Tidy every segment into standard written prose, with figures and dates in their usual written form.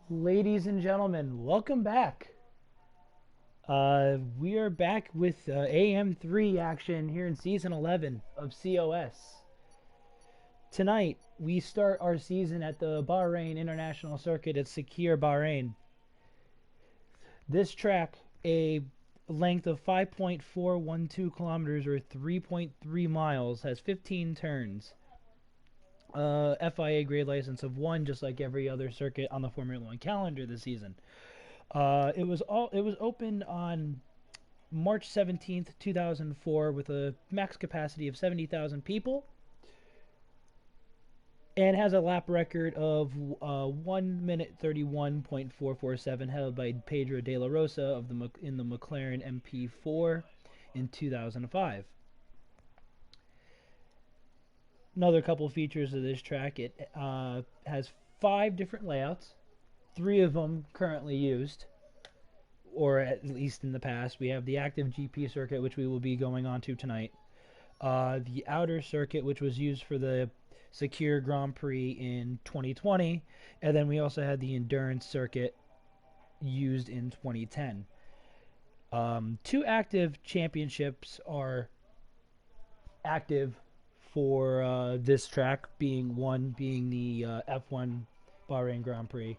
Ladies and gentlemen, welcome back. We are back with AM3 action here in season 11 of COS. Tonight, we start our season at the Bahrain International Circuit at Sakir, Bahrain. This track, a length of 5.412 kilometers or 3.3 miles, has 15 turns. FIA grade license of 1, just like every other circuit on the Formula 1 calendar this season. It was opened on March 17th, 2004 with a max capacity of 70,000 people and has a lap record of 1 minute 31.447 held by Pedro de la Rosa in the McLaren MP4 in 2005. Another couple features of this track, it has 5 different layouts, 3 of them currently used, or at least in the past. We have the active GP circuit, which we will be going on to tonight, the outer circuit, which was used for the Sakir Grand Prix in 2020, and then we also had the endurance circuit used in 2010. 2 active championships are active for this track, one being the F1 Bahrain Grand Prix,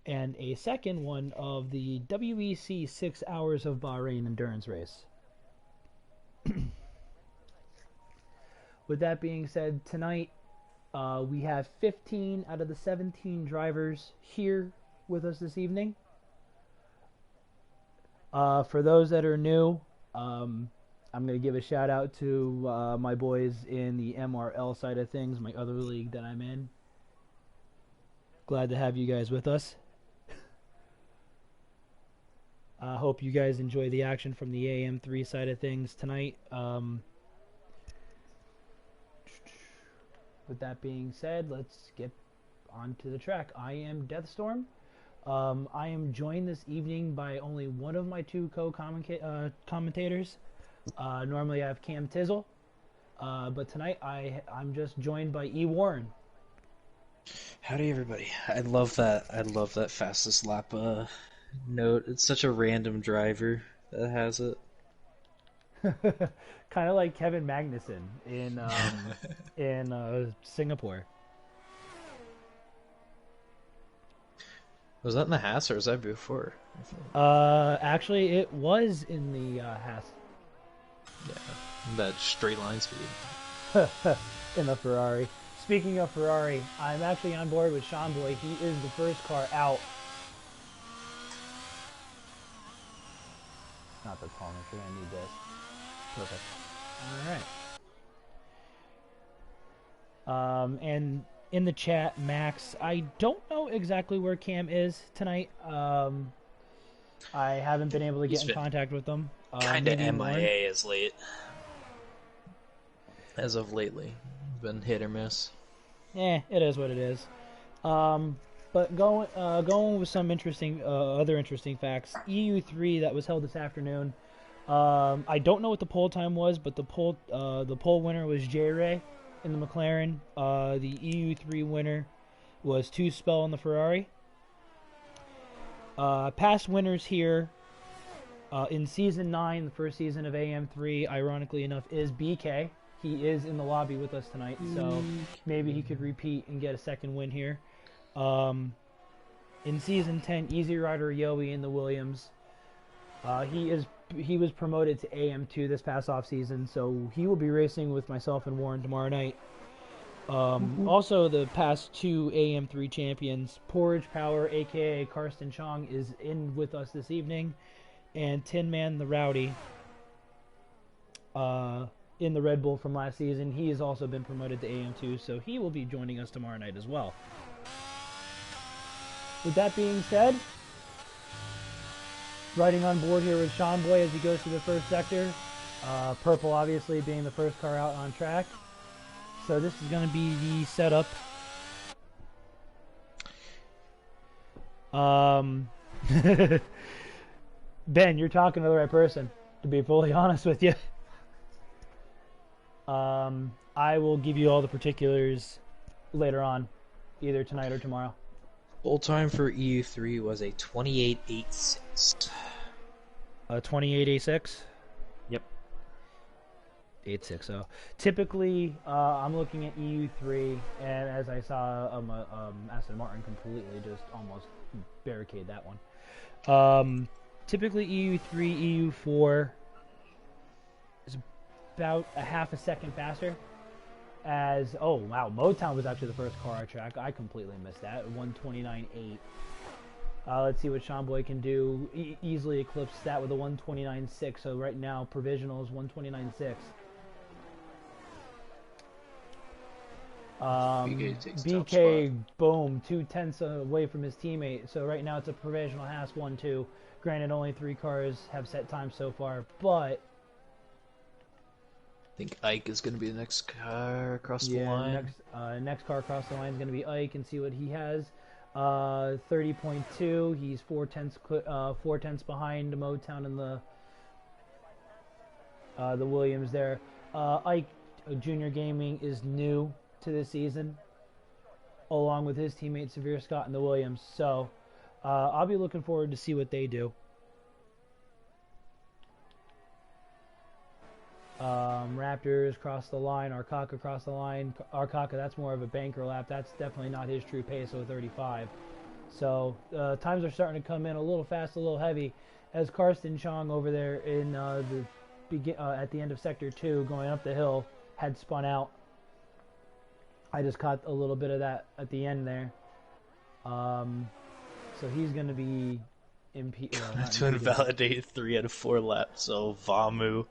and a second one of the WEC 6 Hours of Bahrain endurance race. With that being said, tonight we have 15 out of the 17 drivers here with us this evening. For those that are new, I'm going to give a shout out to my boys in the MRL side of things, my other league that I'm in. Glad to have you guys with us. I hope you guys enjoy the action from the AM3 side of things tonight. With that being said, let's get on to the track. I am Deathstorm. I am joined this evening by only one of my 2 co-commentators. Normally I have Cam Tizzle, but tonight I'm just joined by E. Warren. Howdy, everybody. I love that fastest lap note. It's such a random driver that has it. Kind of like Kevin Magnussen in Singapore. Was that in the Haas or was that before? Actually, it was in the Haas. Yeah, that straight line speed. In the Ferrari. Speaking of Ferrari, I'm actually on board with Sean Boy. He is the first car out. Not the column, we're going to need this. Perfect. Alright. And in the chat, Max, I don't know exactly where Cam is tonight. I haven't been able to get in contact with them. Kinda MIA as of lately. Been hit or miss. It is what it is. But going with some interesting, other interesting facts. EU3 that was held this afternoon. I don't know what the pole time was, but the pole winner was J Ray in the McLaren. The EU3 winner was 2 Spell in the Ferrari. Past winners here in Season 9, the first season of AM3, ironically enough, is BK. He is in the lobby with us tonight, so maybe he could repeat and get a second win here. In Season 10, Easy Rider Yowie in the Williams. He was promoted to AM2 this past off season, so he will be racing with myself and Warren tomorrow night. Also, the past 2 AM3 champions, Porridge Power, aka Karsten Chong, is in with us this evening, and Tin Man the Rowdy, in the Red Bull from last season. He has also been promoted to AM2, so he will be joining us tomorrow night as well. With that being said, riding on board here with Sean Boy as he goes through the first sector. Purple obviously being the first car out on track. So this is going to be the setup Um, Ben, you're talking to the right person. To be fully honest with you, I will give you all the particulars later on, either tonight or tomorrow. Full time for EU3 was a 28.86. 28A6. Yep. 860. Typically, I'm looking at EU3, and as I saw, Aston Martin completely just almost barricade that one. Typically, EU3, EU4 is about a half a second faster. As oh wow, Motown was actually the first car I tracked. I completely missed that. 129.8. Let's see what Sean Boy can do. Easily eclipse that with a 129.6. So right now, provisional is 129.6. BK, boom, 2/10 away from his teammate. So right now it's a provisional Haas 1-2. Granted, only 3 cars have set times so far, but I think Ike is going to be the next car across the line. Next car across the line is going to be Ike, and see what he has. 30.2. He's 4/10 behind Motown and the Williams there. Ike Junior Gaming is new to this season, along with his teammate Severe Scott and the Williams. So I'll be looking forward to see what they do. Raptors cross the line. Arcaka cross the line. Arcaka, that's more of a banker lap. That's definitely not his true pace, so 35. So times are starting to come in a little fast, a little heavy, as Karsten Chong over there in at the end of Sector 2 going up the hill had spun out. I just caught a little bit of that at the end there. So he's going to be to invalidate 3 out of 4 laps, so Vamu.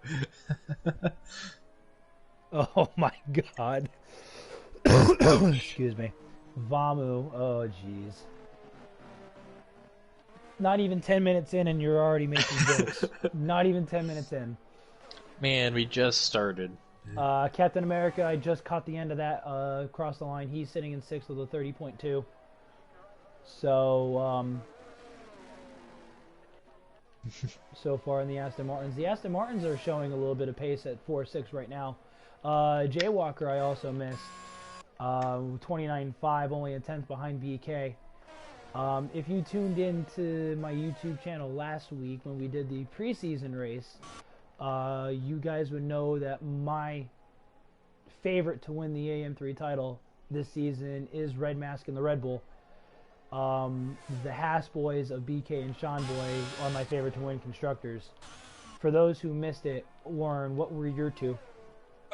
Oh my god. Excuse me. Vamu. Oh jeez. Not even 10 minutes in and you're already making jokes. Not even 10 minutes in. Man, we just started. Captain America, I just caught the end of that across the line. He's sitting in 6th with a 30.2. So, so far in the Aston Martins. The Aston Martins are showing a little bit of pace at 4.6 right now. Jaywalker I also missed. 29.5, only a 10th behind BK. If you tuned in to my YouTube channel last week when we did the preseason race, you guys would know that my favorite to win the AM3 title this season is Red Mask and the Red Bull. The Haas boys of BK and Sean Boy are my favorite to win constructors. For those who missed it, Warren, what were your two?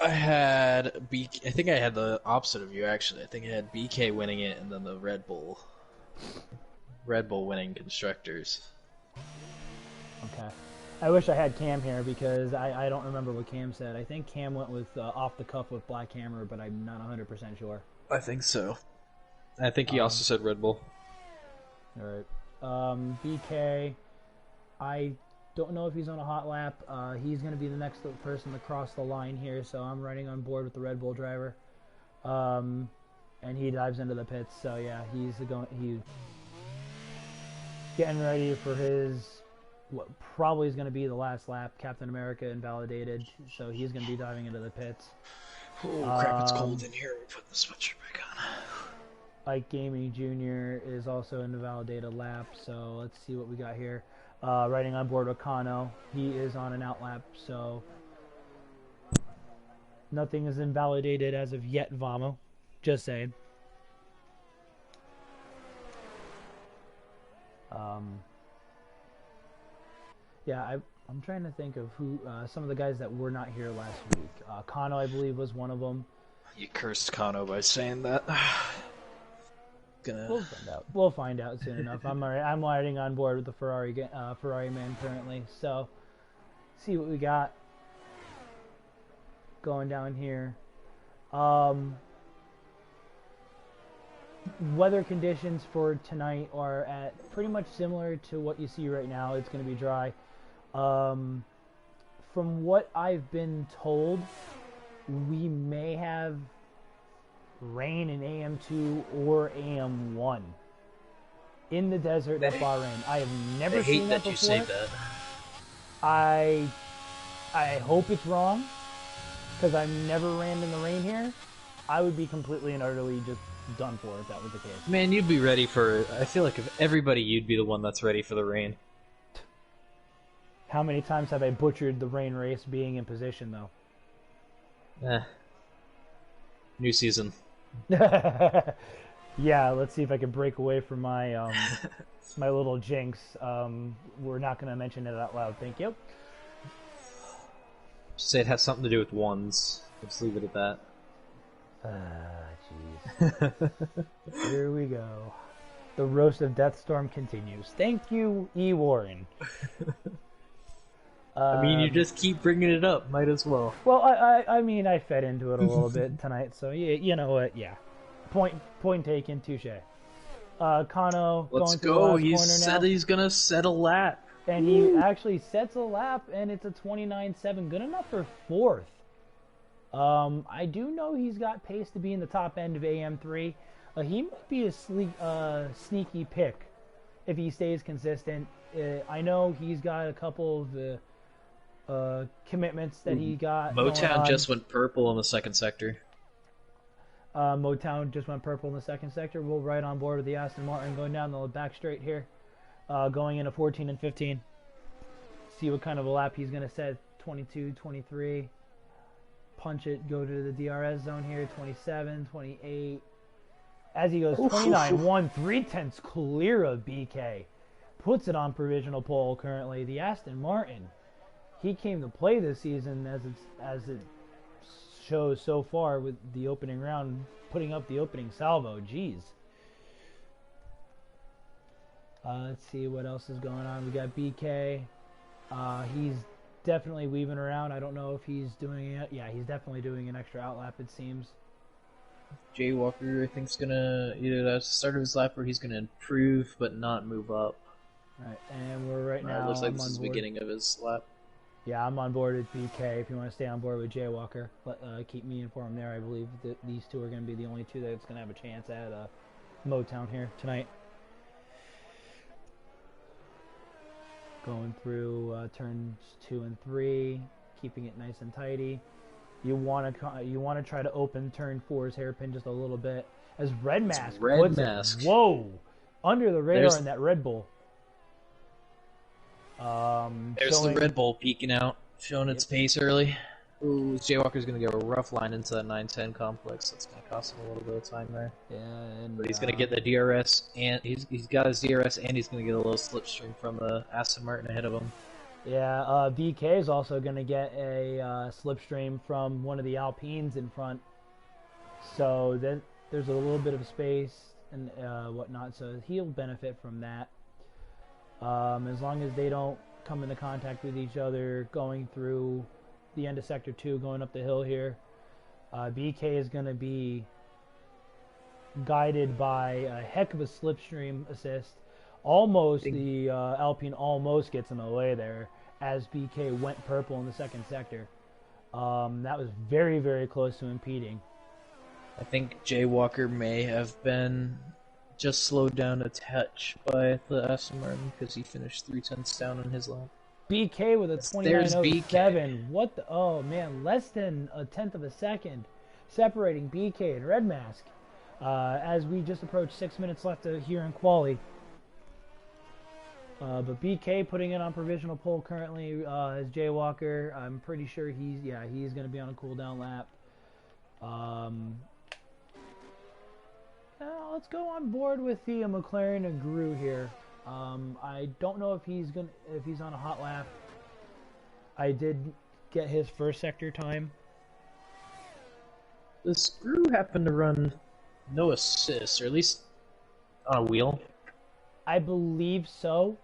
I had BK. I think I had the opposite of you, actually. I think I had BK winning it and then the Red Bull winning constructors. Okay. I wish I had Cam here because I don't remember what Cam said. I think Cam went with off the cuff with Black Hammer, but I'm not 100% sure. I think so. I think he also said Red Bull. Alright. BK, I don't know if he's on a hot lap. He's going to be the next person to cross the line here, so I'm riding on board with the Red Bull driver. And he dives into the pits, so yeah, he's getting ready for his what probably is going to be the last lap. Captain America invalidated, so he's going to be diving into the pits. Oh crap, it's cold in here. We put the sweatshirt back on. Ike Gaming Jr. is also in the validated lap, so let's see what we got here. Riding on board with Kano, he is on an out lap, so nothing is invalidated as of yet, Vamo. Just saying. Yeah, I'm trying to think of who some of the guys that were not here last week. Kano, I believe, was one of them. You cursed Kano by saying that. We'll find out. We'll find out soon enough. I'm riding on board with the Ferrari man currently. So, see what we got going down here. Weather conditions for tonight are at pretty much similar to what you see right now. It's going to be dry. From what I've been told, we may have rain in AM2 or AM1 in the desert at Bahrain. I have I never seen hate that that you say before. that. I I hope it's wrong because I've never ran in the rain here. I would be completely and utterly just done for if that was the case. Man, you'd be ready for it. I feel like if everybody, you'd be the one that's ready for the rain. How many times have I butchered the rain race being in position though? Eh. New season. Yeah, let's see if I can break away from my my little jinx. We're not going to mention it out loud. Thank you. Just say it has something to do with ones. Let's leave it at that. Jeez. Here we go. The roast of Deathstorm continues. Thank you, E. Warren. I mean, you just keep bringing it up. Might as well. Well, I mean, I fed into it a little bit tonight, so you know what? Yeah. Point taken. Touche. Kano Let's going through go. the last He corner said now. he's gonna set a lap. And he actually sets a lap, and it's a 29.7. Good enough for fourth. I do know he's got pace to be in the top end of AM3. He might be a sneaky pick if he stays consistent. I know he's got a couple of the commitments that he got. Motown just went purple in the second sector. Motown just went purple in the second sector. We'll right on board with the Aston Martin going down the back straight here. Going into 14 and 15. See what kind of a lap he's going to set. 22, 23. Punch it, go to the DRS zone here. 27, 28. As he goes 29, 1, 3/10 clear of BK. Puts it on provisional pole currently. The Aston Martin. He came to play this season as it shows so far with the opening round, putting up the opening salvo. Jeez. Let's see what else is going on. We got BK. He's definitely weaving around. I don't know if he's doing it. Yeah, he's definitely doing an extra outlap, it seems. Jay Walker, I think, is gonna either that's the start of his lap or he's gonna improve but not move up. Right, and we're right now. It looks like I'm this on is the board. beginning of his lap. Yeah, I'm on board with BK. If you want to stay on board with Jay Walker, keep me informed there. I believe that these two are going to be the only two that's going to have a chance at Motown here tonight. Going through turns 2 and 3, keeping it nice and tidy. You want to try to open turn 4's hairpin just a little bit as Red Mask puts it. Whoa, under the radar in that Red Bull. There's the Red Bull peeking out, showing its pace early. Ooh, Jay Walker's going to get a rough line into that 910 complex. That's going to cost him a little bit of time there. Yeah, but he's going to get the DRS, and he's got his DRS, and he's going to get a little slipstream from the Aston Martin ahead of him. Yeah, BK is also going to get a slipstream from one of the Alpines in front. So there's a little bit of space and whatnot, so he'll benefit from that. As long as they don't come into contact with each other going through the end of Sector 2, going up the hill here. BK is going to be guided by a heck of a slipstream assist. Almost, the Alpine almost gets in the way there as BK went purple in the second sector. That was very, very close to impeding. I think Jay Walker may have been just slowed down a touch by the Aston Martin because he finished 3/10 down on his lap. BK with a 29.07. What the? Oh man, less than a tenth of a second separating BK and Red Mask. As we just approach 6 minutes left here in quali. But BK putting it on provisional pole currently as Jay Walker. I'm pretty sure he's going to be on a cooldown lap. Let's go on board with the McLaren and Gru here. I don't know if he's on a hot lap. I did get his first sector time. Does Gru happen to run no assist, or at least on a wheel? I believe so.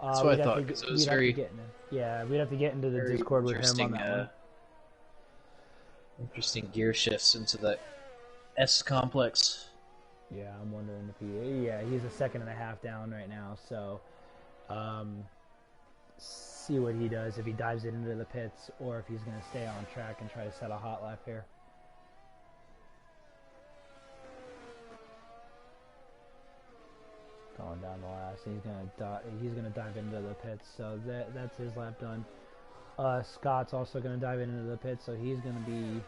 That's what I thought, because it was very... we'd have to get into the Discord with him on that one. Interesting gear shifts into that S complex. Yeah, I'm wondering if he's a second and a half down right now, so see what he does, if he dives it into the pits or if he's going to stay on track and try to set a hot lap here. Going going down the last. He's gonna dive into the pits. So that's his lap done. Scott's also gonna dive into the pits, so he's gonna be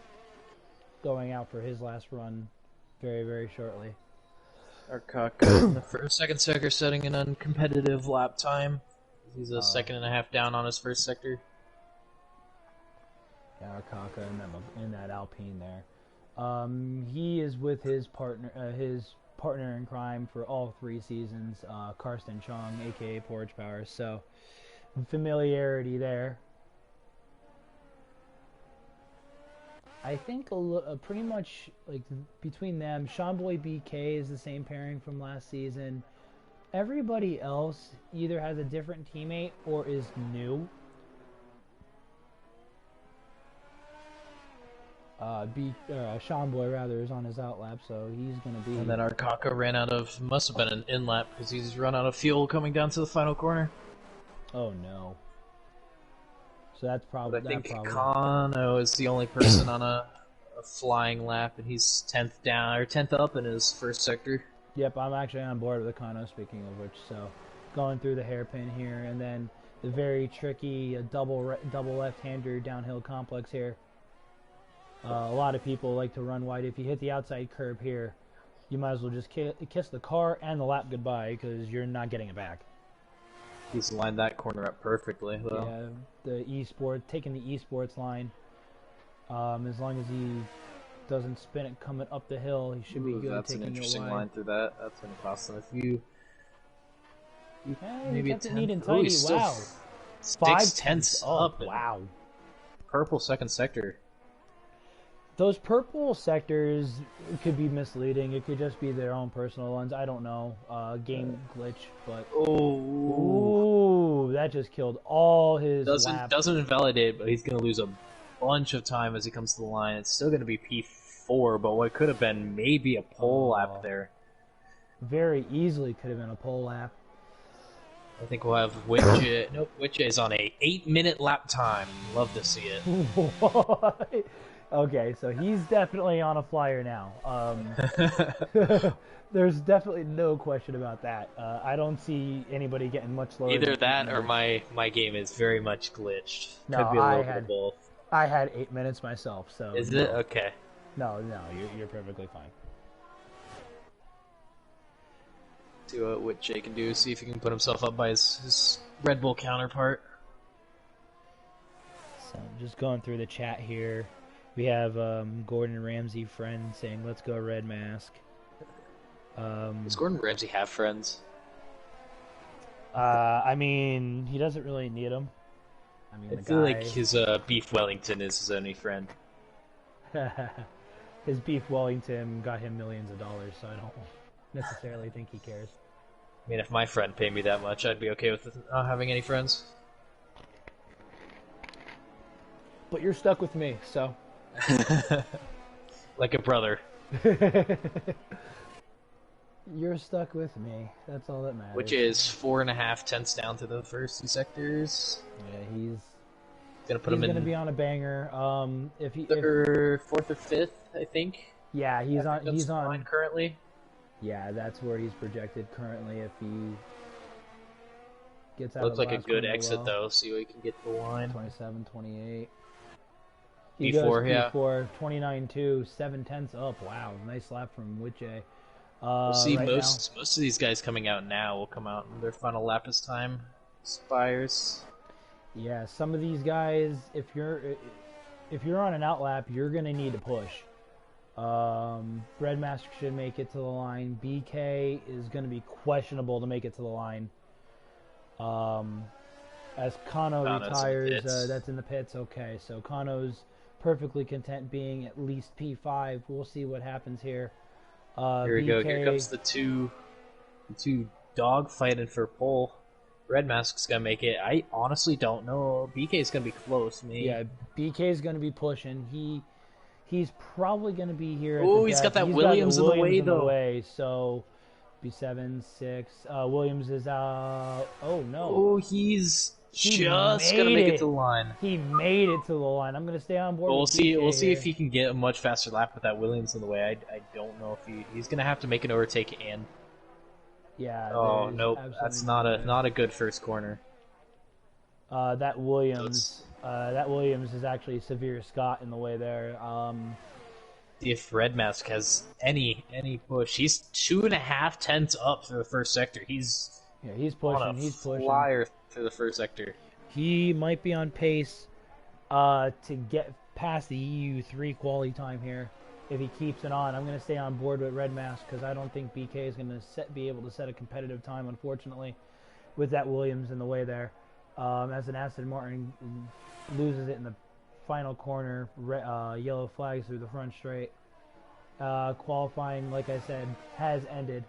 going out for his last run very, very shortly. Arcaka in the second sector setting an uncompetitive lap time. He's a second and a half down on his first sector. Yeah, Arcaka in that Alpine there. He is with his partner in crime for all 3 seasons, Karsten Chong, aka Porridge Power. So familiarity there. I think pretty much like between them, Sean Boy BK is the same pairing from last season. Everybody else either has a different teammate or is new. Sean Boy rather is on his outlap, so he's gonna be. And then Arcaka ran out of, must have been an in lap because he's run out of fuel coming down to the final corner. Oh no. So that's probably. But I think Kano is the only person on a flying lap, and he's 10th down or 10th up in his first sector. Yep, I'm actually on board with the Kano. Speaking of which, so going through the hairpin here, and then the very tricky double left-hander downhill complex here. A lot of people like to run wide. If you hit the outside curb here, you might as well just kiss the car and the lap goodbye because you're not getting it back. He's lined that corner up perfectly, though. Yeah, taking the esports line. As long as he doesn't spin it coming up the hill, he should be good. That's an interesting line through that. That's going to cost him a few. Maybe a 10. Neat and tidy. Wow. 6/10 up. Wow. Purple second sector. Those purple sectors could be misleading. It could just be their own personal ones. I don't know. Game glitch, but ooh, that just killed all his. Doesn't invalidate, but he's going to lose a bunch of time as he comes to the line. It's still going to be P4, but what could have been maybe a pole lap there. Very easily could have been a pole lap. I think we'll have Witche. Nope, Witche is on a 8-minute lap time. Love to see it. What? Okay, so he's definitely on a flyer now. There's definitely no question about that. I don't see anybody getting much lower. Either that or my game is very much glitched. No, could be a little bit of both. I had 8 minutes myself, so. Is it? Okay. No, you're perfectly fine. See what Jay can do, see if he can put himself up by his Red Bull counterpart. So, just going through the chat here. We have Gordon Ramsay friend saying, "Let's go Red Mask." Does Gordon Ramsay have friends? I mean, he doesn't really need them. I mean, I feel like his Beef Wellington is his only friend. His Beef Wellington got him millions of dollars, so I don't necessarily think he cares. I mean, if my friend paid me that much, I'd be okay with not having any friends. But you're stuck with me, so. Like a brother. You're stuck with me. That's all that matters. Which is 4.5 tenths down to the first 2 sectors. Yeah, he's gonna put him in. He's gonna be on a banger. If 4th or 5th, I think. Yeah, he's on currently. Yeah, that's where he's projected currently. If he gets out. Looks of like a good exit though. See what he can get to the line. 27, 28. Before, yeah. Before 29.2, 7/10 up. Wow, nice lap from Witche. We'll see. Most of these guys coming out now will come out in their final lap as time expires. Yeah, some of these guys, if you're on an outlap, you're gonna need to push. Breadmaster should make it to the line. BK is gonna be questionable to make it to the line. As Kano retires, that's in the pits. Okay, so Kano's perfectly content being at least P5. We'll see what happens here. Here we go. Here comes the two dog fighting for pole. Red Mask's gonna make it. I honestly don't know. BK's gonna be close. Yeah, BK's gonna be pushing. He's probably gonna be here. Oh, he's got that Williams in the way though. So B7, 6. Williams is out. Oh no. Oh, he's just gonna make it to the line. He made it to the line. I'm gonna stay on board. We'll see if he can get a much faster lap with that Williams in the way. I don't know if he's gonna have to make an overtake and Yeah, Oh there's nope, absolutely that's no way. not a good first corner. That So it's Williams is actually Severe Scott in the way there. if Red Mask has any push, he's 2.5 tenths up through the first sector. He's Yeah, he's on a pushing. He's pushing. flyer through the first sector. He might be on pace to get past the EU3 quality time here if he keeps it on. I'm going to stay on board with Red Mask because I don't think BK is going to be able to set a competitive time, unfortunately, with that Williams in the way there. As an Aston Martin loses it in the final corner, yellow flags through the front straight. Qualifying, like I said, has ended,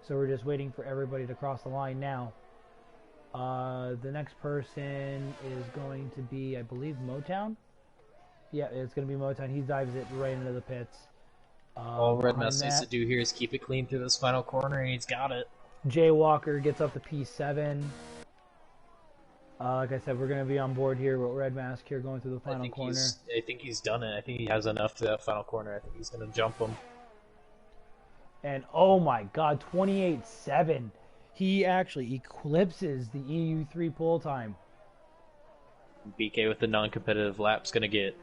so we're just waiting for everybody to cross the line now. The next person is going to be, I believe, Motown. Yeah, it's going to be Motown. He dives it right into the pits. All Red Mask needs to do here is keep it clean through this final corner, and he's got it. Jay Walker gets up to P7. Like I said, we're going to be on board here with Red Mask here going through the final corner. I think he's done it. I think he has enough to that final corner. I think he's going to jump him. And oh my god, 28.7. He actually eclipses the EU3 pull time. BK with the non-competitive lap's going to get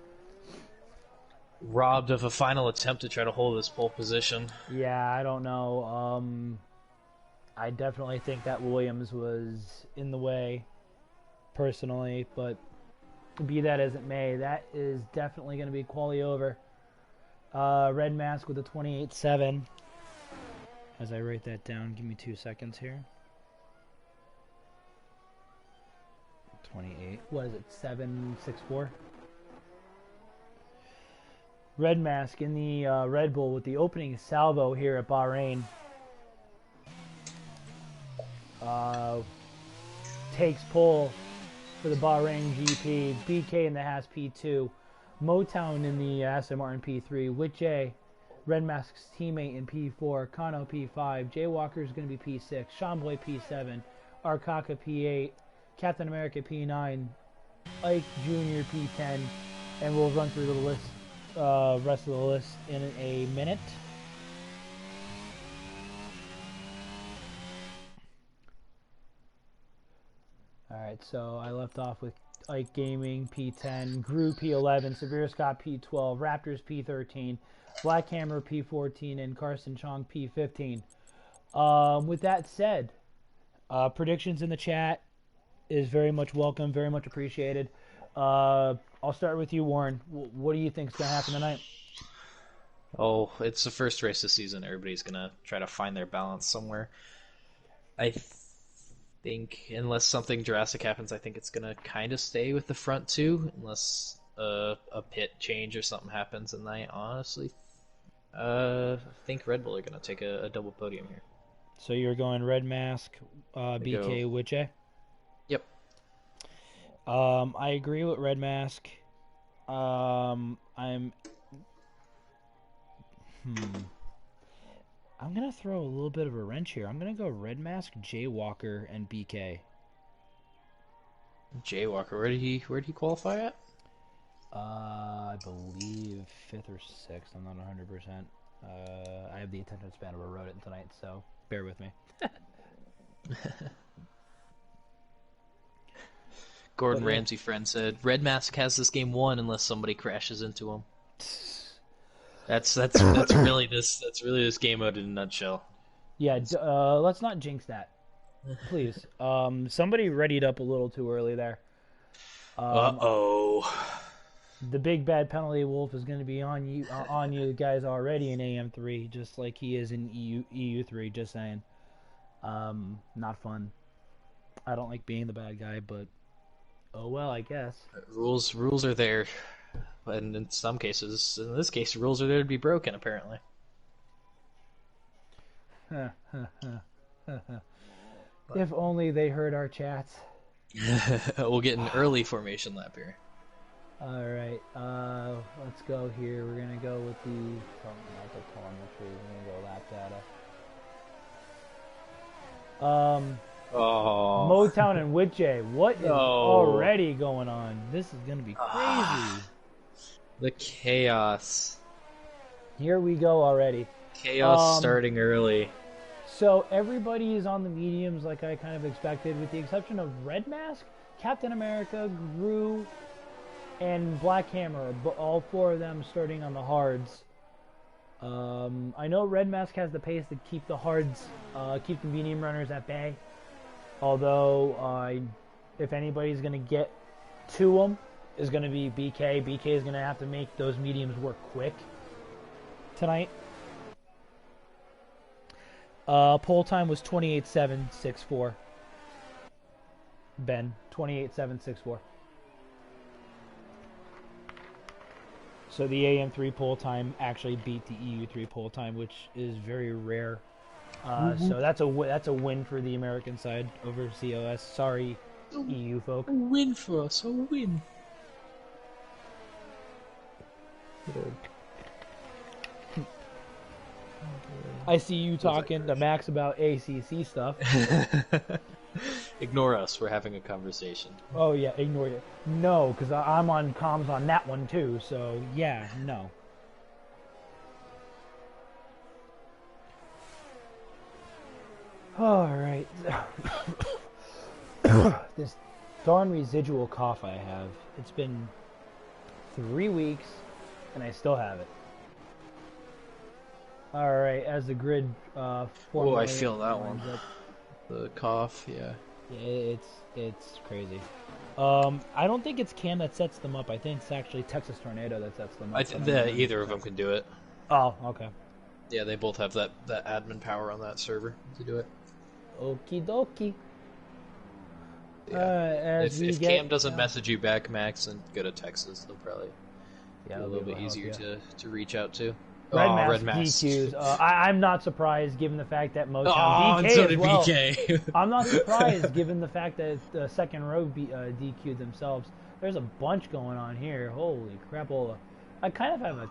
robbed of a final attempt to try to hold this pole position. Yeah, I don't know. I definitely think that Williams was in the way, personally, but be that as it may, that is definitely going to be quali over. Red Mask with a 28.7. As I write that down, give me 2 seconds here. 28. What is it? 7.64. Red Mask in the Red Bull with the opening salvo here at Bahrain. Takes pole for the Bahrain GP. BK in the Haas P2. Motown in the Aston Martin P3. With Jay, Red Mask's teammate in P4. Kano P5. Jay Walker is going to be P6. Shamboy P7. Arkaka P8. Captain America P9. Ike Jr. P10. And we'll run through the list, rest of the list in a minute. Alright, so I left off with Ike Gaming P10, Gru P11, Severe Scott P12, Raptors P13, Black Hammer P14, and Carson Chong P15. With that said, predictions in the chat is very much welcome, very much appreciated. I'll start with you, Warren. What do you think is going to happen tonight? Oh, it's the first race this season. Everybody's going to try to find their balance somewhere. I think, unless something drastic happens, I think it's going to kind of stay with the front two, unless a pit change or something happens. And I honestly think Red Bull are going to take a double podium here. So you're going Red Mask, BK, Wiche? Yep. I agree with Red Mask. I'm gonna throw a little bit of a wrench here. I'm gonna go Red Mask, Jay Walker, and BK. Jay Walker, where did he qualify at? I believe 5th or 6th. I'm not 100%. I have the attention span of a rodent tonight, so bear with me. Gordon Ramsay friend said, "Red Mask has this game won unless somebody crashes into him." That's really this game mode in a nutshell. Yeah, let's not jinx that, please. Somebody readied up a little too early there. The big bad penalty wolf is going to be on you guys already in AM3, just like he is in EU3. Just saying, not fun. I don't like being the bad guy, but oh well, I guess. Rules are there, and in some cases, in this case, rules are there to be broken. Apparently. If only they heard our chats. We'll get an early formation lap here. Alright, let's go here. We're going to go with the telemetry. We're going to go lap data. Motown and Wiche. What is already going on? This is going to be crazy. The chaos. Here we go already. Chaos starting early. So everybody is on the mediums like I kind of expected, with the exception of Red Mask, Captain America, Gru, and Black Hammer. But all four of them starting on the hards. I know Red Mask has the pace to keep the hards, keep the medium runners at bay. Although, if anybody's going to get to them, is going to be BK. BK is going to have to make those mediums work quick tonight. Poll time was 28.764. Ben, 28.764. So the AM3 poll time actually beat the EU3 poll time, which is very rare. So that's a win for the American side over COS. Sorry, EU folk. A win for us, a win. I see you talking to Max about ACC stuff. Ignore us. We're having a conversation. Oh yeah, ignore you. No, because I'm on comms on that one too. So yeah, no. All right. This darn residual cough I have. It's been 3 weeks, and I still have it. All right, as the grid Oh, I feel that one. The cough, yeah. Yeah, it's crazy. I don't think it's Cam that sets them up. I think it's actually Texas Tornado that sets them up. Either of them can do it. Oh, okay. Yeah, they both have that admin power on that server to do it. Okie dokie. Yeah. If Cam doesn't message you back, Max, and go to Texas, they'll probably be a little bit easier to reach out to. Red Mask DQs. I'm not surprised given the fact that Motown DK and so as did well. BK. I'm not surprised given the fact that the second row DQ'd themselves. There's a bunch going on here. Holy crapola. I kind of have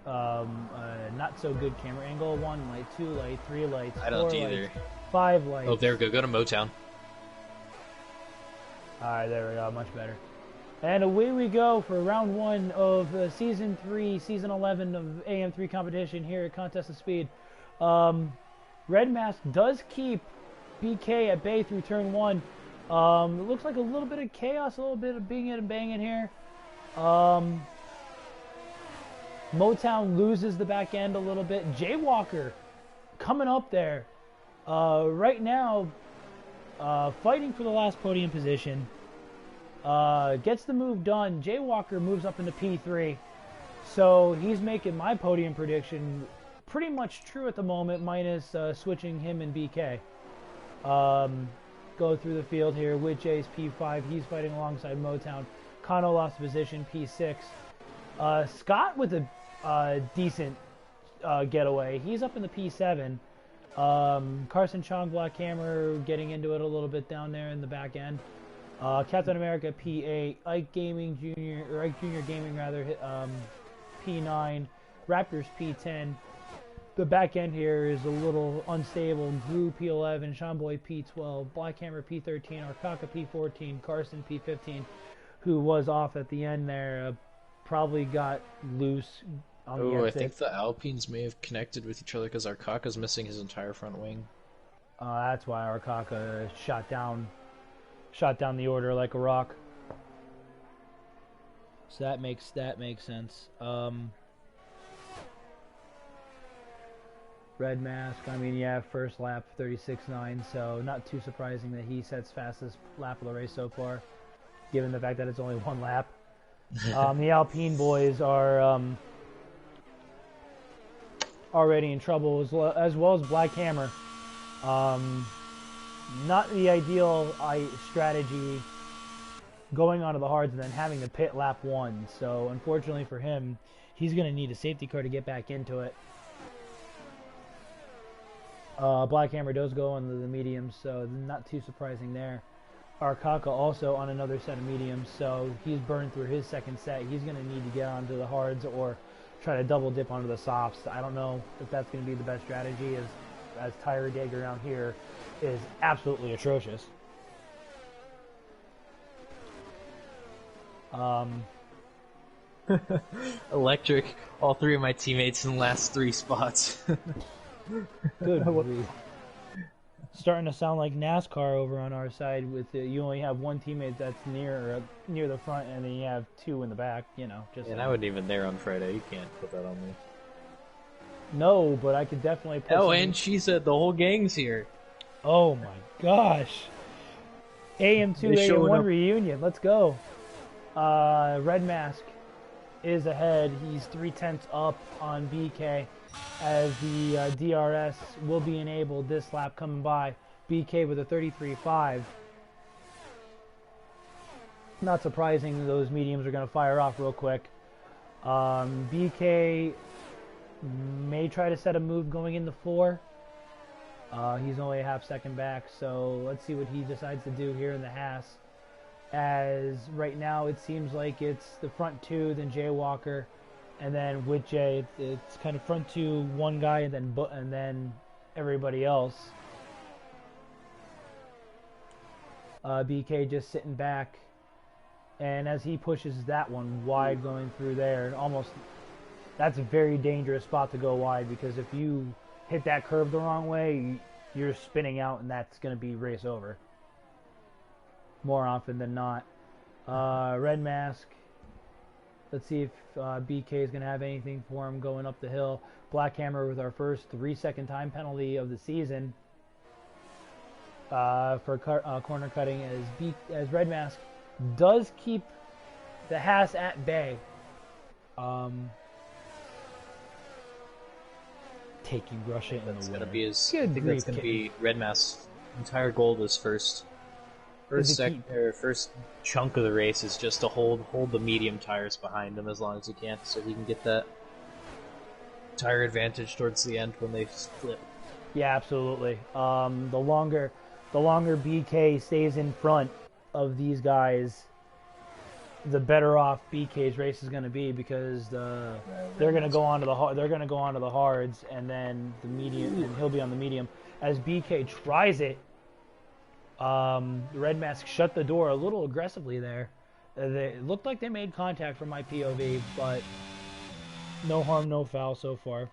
a not so good camera angle. 1 light, 2 light, 3 lights, I don't 4 either. lights, 5 lights. Oh, there we go. Go to Motown. Alright, there we go. Much better. And away we go for round 1 of Season 3, Season 11 of AM3 competition here at Contest of Speed. Red Mask does keep BK at bay through turn 1. It looks like a little bit of chaos, a little bit of binging and banging here. Motown loses the back end a little bit. Jaywalker coming up there. Right now, fighting for the last podium position. Gets the move done. Jaywalker moves up into P3. So he's making my podium prediction pretty much true at the moment, minus switching him and BK. Go through the field here with Jay's P5. He's fighting alongside Motown. Kano lost position, P6. Scott with a decent getaway. He's up in the P7. Carson Chong, Black Hammer getting into it a little bit down there in the back end. Captain America P8, Ike Junior Gaming rather, P9, Raptors P10. The back end here is a little unstable. Gru P11, Seanboy P12, Black Hammer P13, Arkaka P14, Carson P15, who was off at the end there, probably got loose on the exit. I think the Alpines may have connected with each other because Arkaka's missing his entire front wing. That's why Arkaka shot down the order like a rock. So that makes sense. Red Mask, I mean, yeah, first lap 36.9, so not too surprising that he sets fastest lap of the race so far, given the fact that it's only 1 lap. The Alpine boys are already in trouble, as well as Black Hammer. Not the ideal strategy going onto the hards and then having to pit lap 1. So unfortunately for him, he's going to need a safety car to get back into it. Black Hammer does go on the mediums, so not too surprising there. Arkaka also on another set of mediums, so he's burned through his second set. He's going to need to get onto the hards or try to double dip onto the softs. I don't know if that's going to be the best strategy, as tire dig around here is absolutely atrocious. Electric, all 3 of my teammates in the last 3 spots. Good grief. Starting to sound like NASCAR over on our side. With you only have one teammate that's near the front, and then you have two in the back. Just And I saying. wasn't even there on Friday. You can't put that on me. No, but I could definitely put Oh, something. and she said the whole gang's here. Oh my gosh! They AM2 showing AM1 up. reunion. Let's go. Red Mask is ahead. He's 3/10 up on BK as the DRS will be enabled this lap coming by. BK with a 33.5. Not surprising, those mediums are going to fire off real quick. BK may try to set a move going into 4. He's only a half second back, so let's see what he decides to do here in the Haas. As right now it seems like it's the front two, then Jay Walker, and then with Jay, it's kind of front two, one guy, and then everybody else. BK just sitting back, and as he pushes that one wide going through there, almost that's a very dangerous spot to go wide because if you hit that curve the wrong way, you're spinning out, and that's going to be race over more often than not. Red Mask. Let's see if BK is going to have anything for him going up the hill. Black Hammer with our first 3-second time penalty of the season for corner cutting as Red Mask does keep the Haas at bay. Taking Russia in That's the gonna winner. be his. I Good think grief, that's gonna kitten. be Red Mask's entire goal this first chunk of the race is just to hold the medium tires behind him as long as he can, so he can get that tire advantage towards the end when they flip. Yeah, absolutely. The longer BK stays in front of these guys, the better off BK's race is going to be because they're going to go onto the hards, and then the medium, and he'll be on the medium. As BK tries it, Red Mask shut the door a little aggressively there. It looked like they made contact from my POV, but no harm, no foul so far.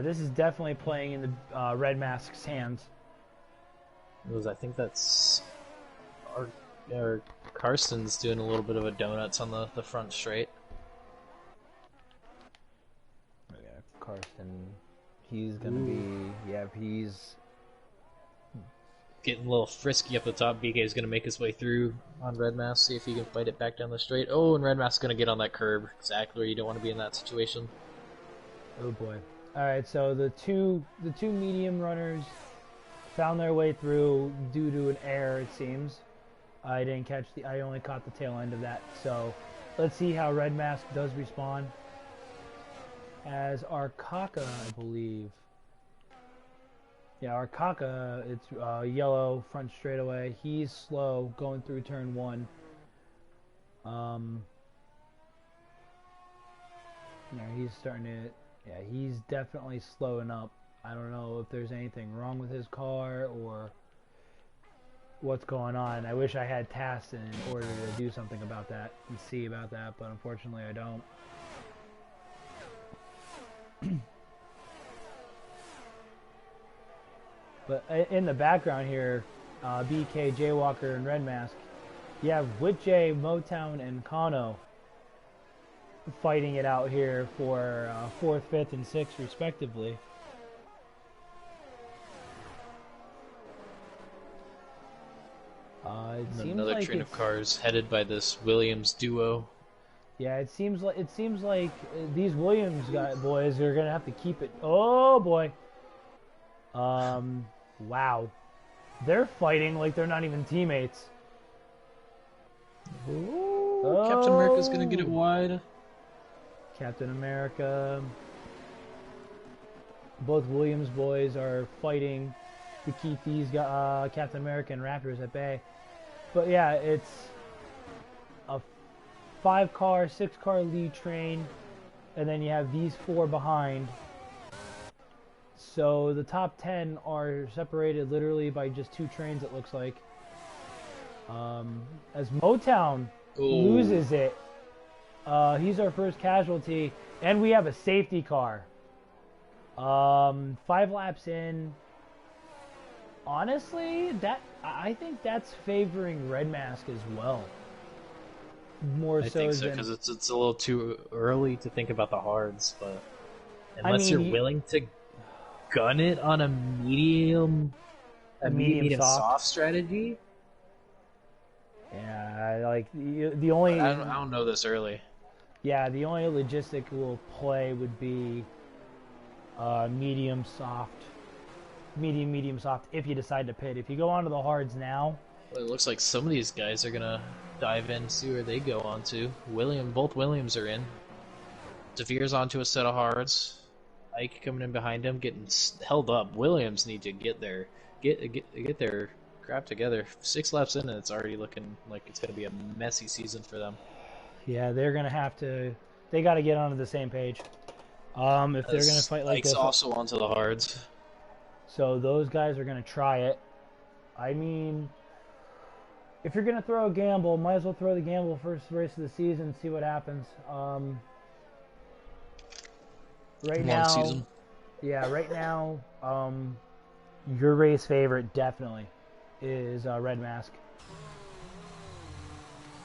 This is definitely playing in the Red Mask's hands. I think that's our Karsten's doing a little bit of a donuts on the front straight. Yeah, Karsten, he's gonna be. Yeah, he's Getting a little frisky up the top. BK is going to make his way through on Red Mask, see if he can fight it back down the straight. Oh, and Red Mask's going to get on that curb. Exactly where you don't want to be in that situation. Oh boy. All right, so the two medium runners found their way through due to an error, it seems. I only caught the tail end of that. So let's see how Red Mask does respond. As Arkaka, I believe. Yeah, Arkaka, it's yellow front straightaway. He's slow going through turn 1. Yeah, he's starting to. Yeah, he's definitely slowing up. I don't know if there's anything wrong with his car or what's going on. I wish I had tasks in order to do something about that and see about that, but unfortunately I don't. But in the background here, BK, Jaywalker, and Red Mask, you have Witjay, Motown, and Kano fighting it out here for 4th, 5th, and 6th, respectively. It seems Another like train of cars headed by this Williams duo. Yeah, it seems like these Williams boys are gonna have to keep it. Oh boy. Wow. They're fighting like they're not even teammates. Oh, Captain America's going to get it wide. Captain America. Both Williams boys are fighting to keep these Captain America and Raptors at bay. But yeah, it's a 5-car, 6-car lead train, and then you have these 4 behind. So the top 10 are separated literally by just 2 trains, it looks like. As Motown loses it, he's our first casualty, and we have a safety car. 5 laps in, Honestly, I think that's favoring Red Mask as well. More I so think so than because it's a little too early to think about the hards, but I unless you're mean, willing to gun it on a a medium medium soft. soft strategy. Yeah, like the only But I don't know this early. yeah the only logistical play would be medium soft, medium soft. If you decide to pit, if you go onto the hards now, Well, it looks like some of these guys are gonna dive in, see where they go on to. Both Williams are in. DeVere's onto a set of hards. Ike coming in behind him, getting held up. Williams need to get their crap together. 6 laps in, and it's already looking like it's gonna be a messy season for them. yeah, they're gonna have to. They got to get onto the same page. If they're gonna As fight like Ike's this, also onto the hards. so those guys are gonna try it. I mean, if you're gonna throw a gamble, might as well throw the gamble first race of the season, see what happens. Right Long now, season. yeah, right now, your race favorite definitely is Red Mask.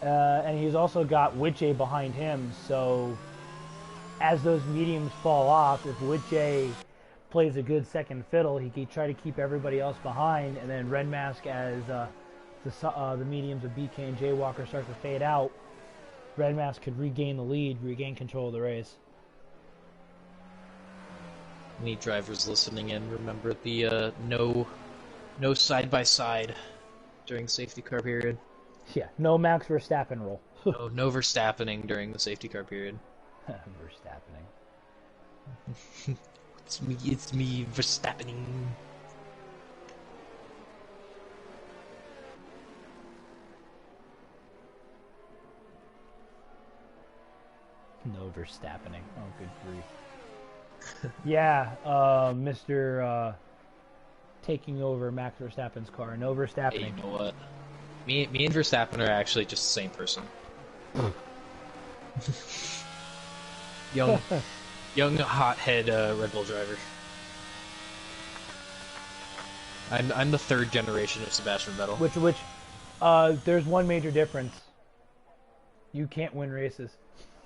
And he's also got Witche behind him, so as those mediums fall off, if Witche plays a good second fiddle, he can try to keep everybody else behind, and then Red Mask, as the mediums of BK and Jaywalker start to fade out, Red Mask could regain the lead, regain control of the race. Any drivers listening in, remember the no side by side during safety car period. Yeah, no Max Verstappen rule. No Verstappening during the safety car period. Verstappening. It's me, Verstappening. No Verstappening. Oh, good grief. Yeah, Mr. Taking over Max Verstappen's car. No Hey, Verstappening. you know what? Me and Verstappen are actually just the same person. young hothead Red Bull driver. I'm the third generation of Sebastian Vettel. There's one major difference. You can't win races.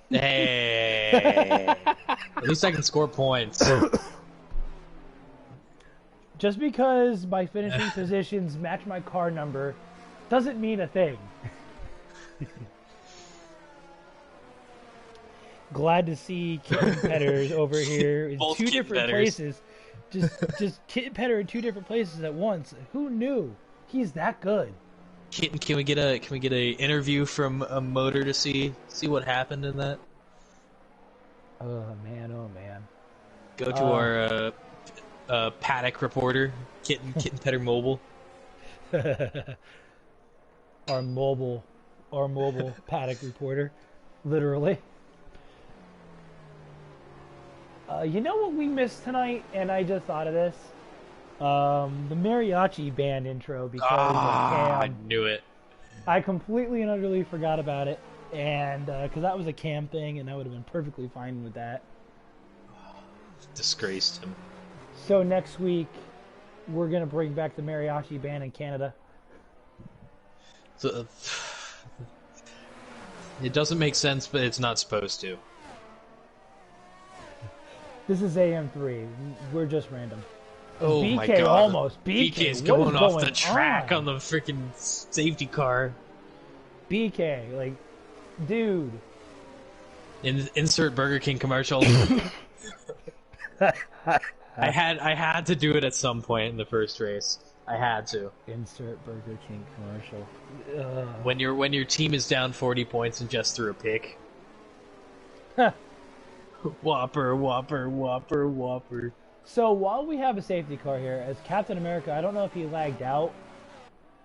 Hey, at least I can score points. Just because my finishing positions match my car number doesn't mean a thing. Glad to see Kitten Petters over here in Both two Kitten different Petters. places. Just Kitten Petter in two different places at once. Who knew? He's that good. Can we get a interview from a motor to see what happened in that? Oh man. Go to our paddock reporter, Kitten Petter Mobile. our mobile paddock reporter, literally. You know what we missed tonight, and I just thought of this. The mariachi band intro because of Cam. I knew it. I completely and utterly forgot about it, and because that was a Cam thing, and I would have been perfectly fine with that. Disgraced him. So next week, we're gonna bring back the mariachi band in Canada. So, it doesn't make sense, but it's not supposed to. This is AM3. We're just random. Oh BK my god! almost. BK BK's what going is off going the track on? on the freaking safety car. BK, like, dude. Insert Burger King commercial. I had to do it at some point in the first race. I had to. Insert Burger King commercial. When your team is down 40 points and just threw a pick. Whopper. So while we have a safety car here, as Captain America, I don't know if he lagged out.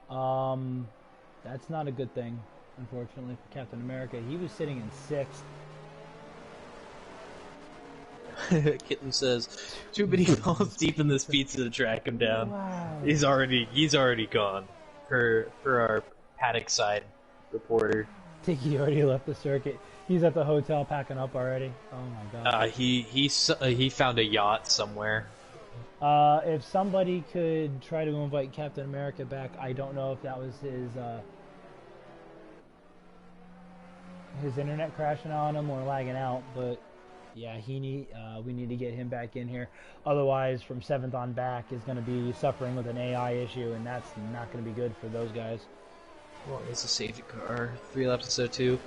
That's not a good thing, unfortunately, for Captain America. He was sitting in 6th. Kitten says, too many balls deep in this pizza to track him down. Wow. He's already gone. For our paddock side reporter. I think he already left the circuit. He's at the hotel packing up already. Oh my god. He found a yacht somewhere. If somebody could try to invite Captain America back, I don't know if that was his internet crashing on him or lagging out, but yeah, we need to get him back in here. Otherwise, from seventh on back is going to be suffering with an AI issue, and that's not going to be good for those guys. Well, it's a safety car. 3 laps instead of 2.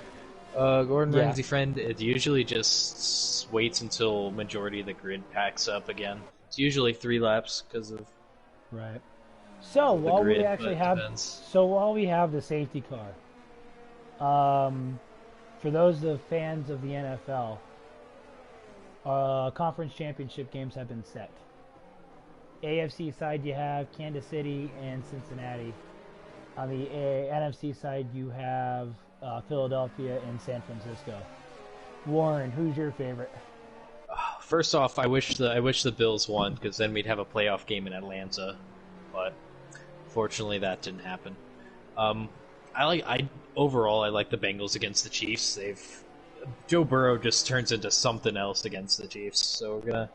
Gordon Yeah, Ramsay friend, it usually just waits until majority of the grid packs up again. It's usually 3 laps because of right. So the while we grid, actually but have, depends. so while we have the safety car, for those of fans of the NFL, conference championship games have been set. AFC side, you have Kansas City and Cincinnati. On the NFC side, you have Philadelphia and San Francisco. Warren, who's your favorite? First off, I wish the Bills won because then we'd have a playoff game in Atlanta, but fortunately that didn't happen. Um, I overall I like the Bengals against the Chiefs. Joe Burrow just turns into something else against the Chiefs, so the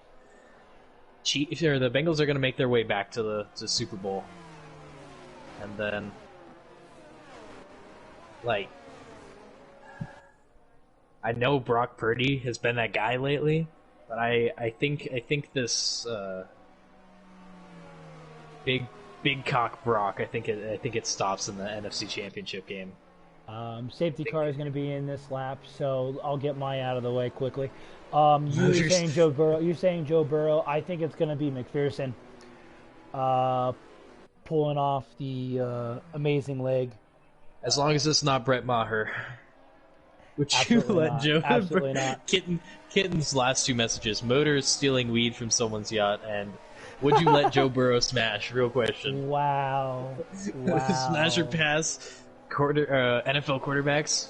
Bengals are gonna make their way back to the Super Bowl, and then like I know Brock Purdy has been that guy lately, but I think this big cock Brock. I think it stops in the NFC Championship game. Safety car is going to be in this lap, so I'll get mine out of the way quickly. You were Yours- saying Joe Burrow. You're saying Joe Burrow. I think it's going to be McPherson uh, pulling off the amazing leg. As long as it's not Brett Maher. Would you Absolutely let not. Joe Absolutely not. Kitten's last 2 messages? Motor is stealing weed from someone's yacht, and would you let Joe Burrow smash? Real question. Wow. Wow. Smash or pass? NFL quarterbacks.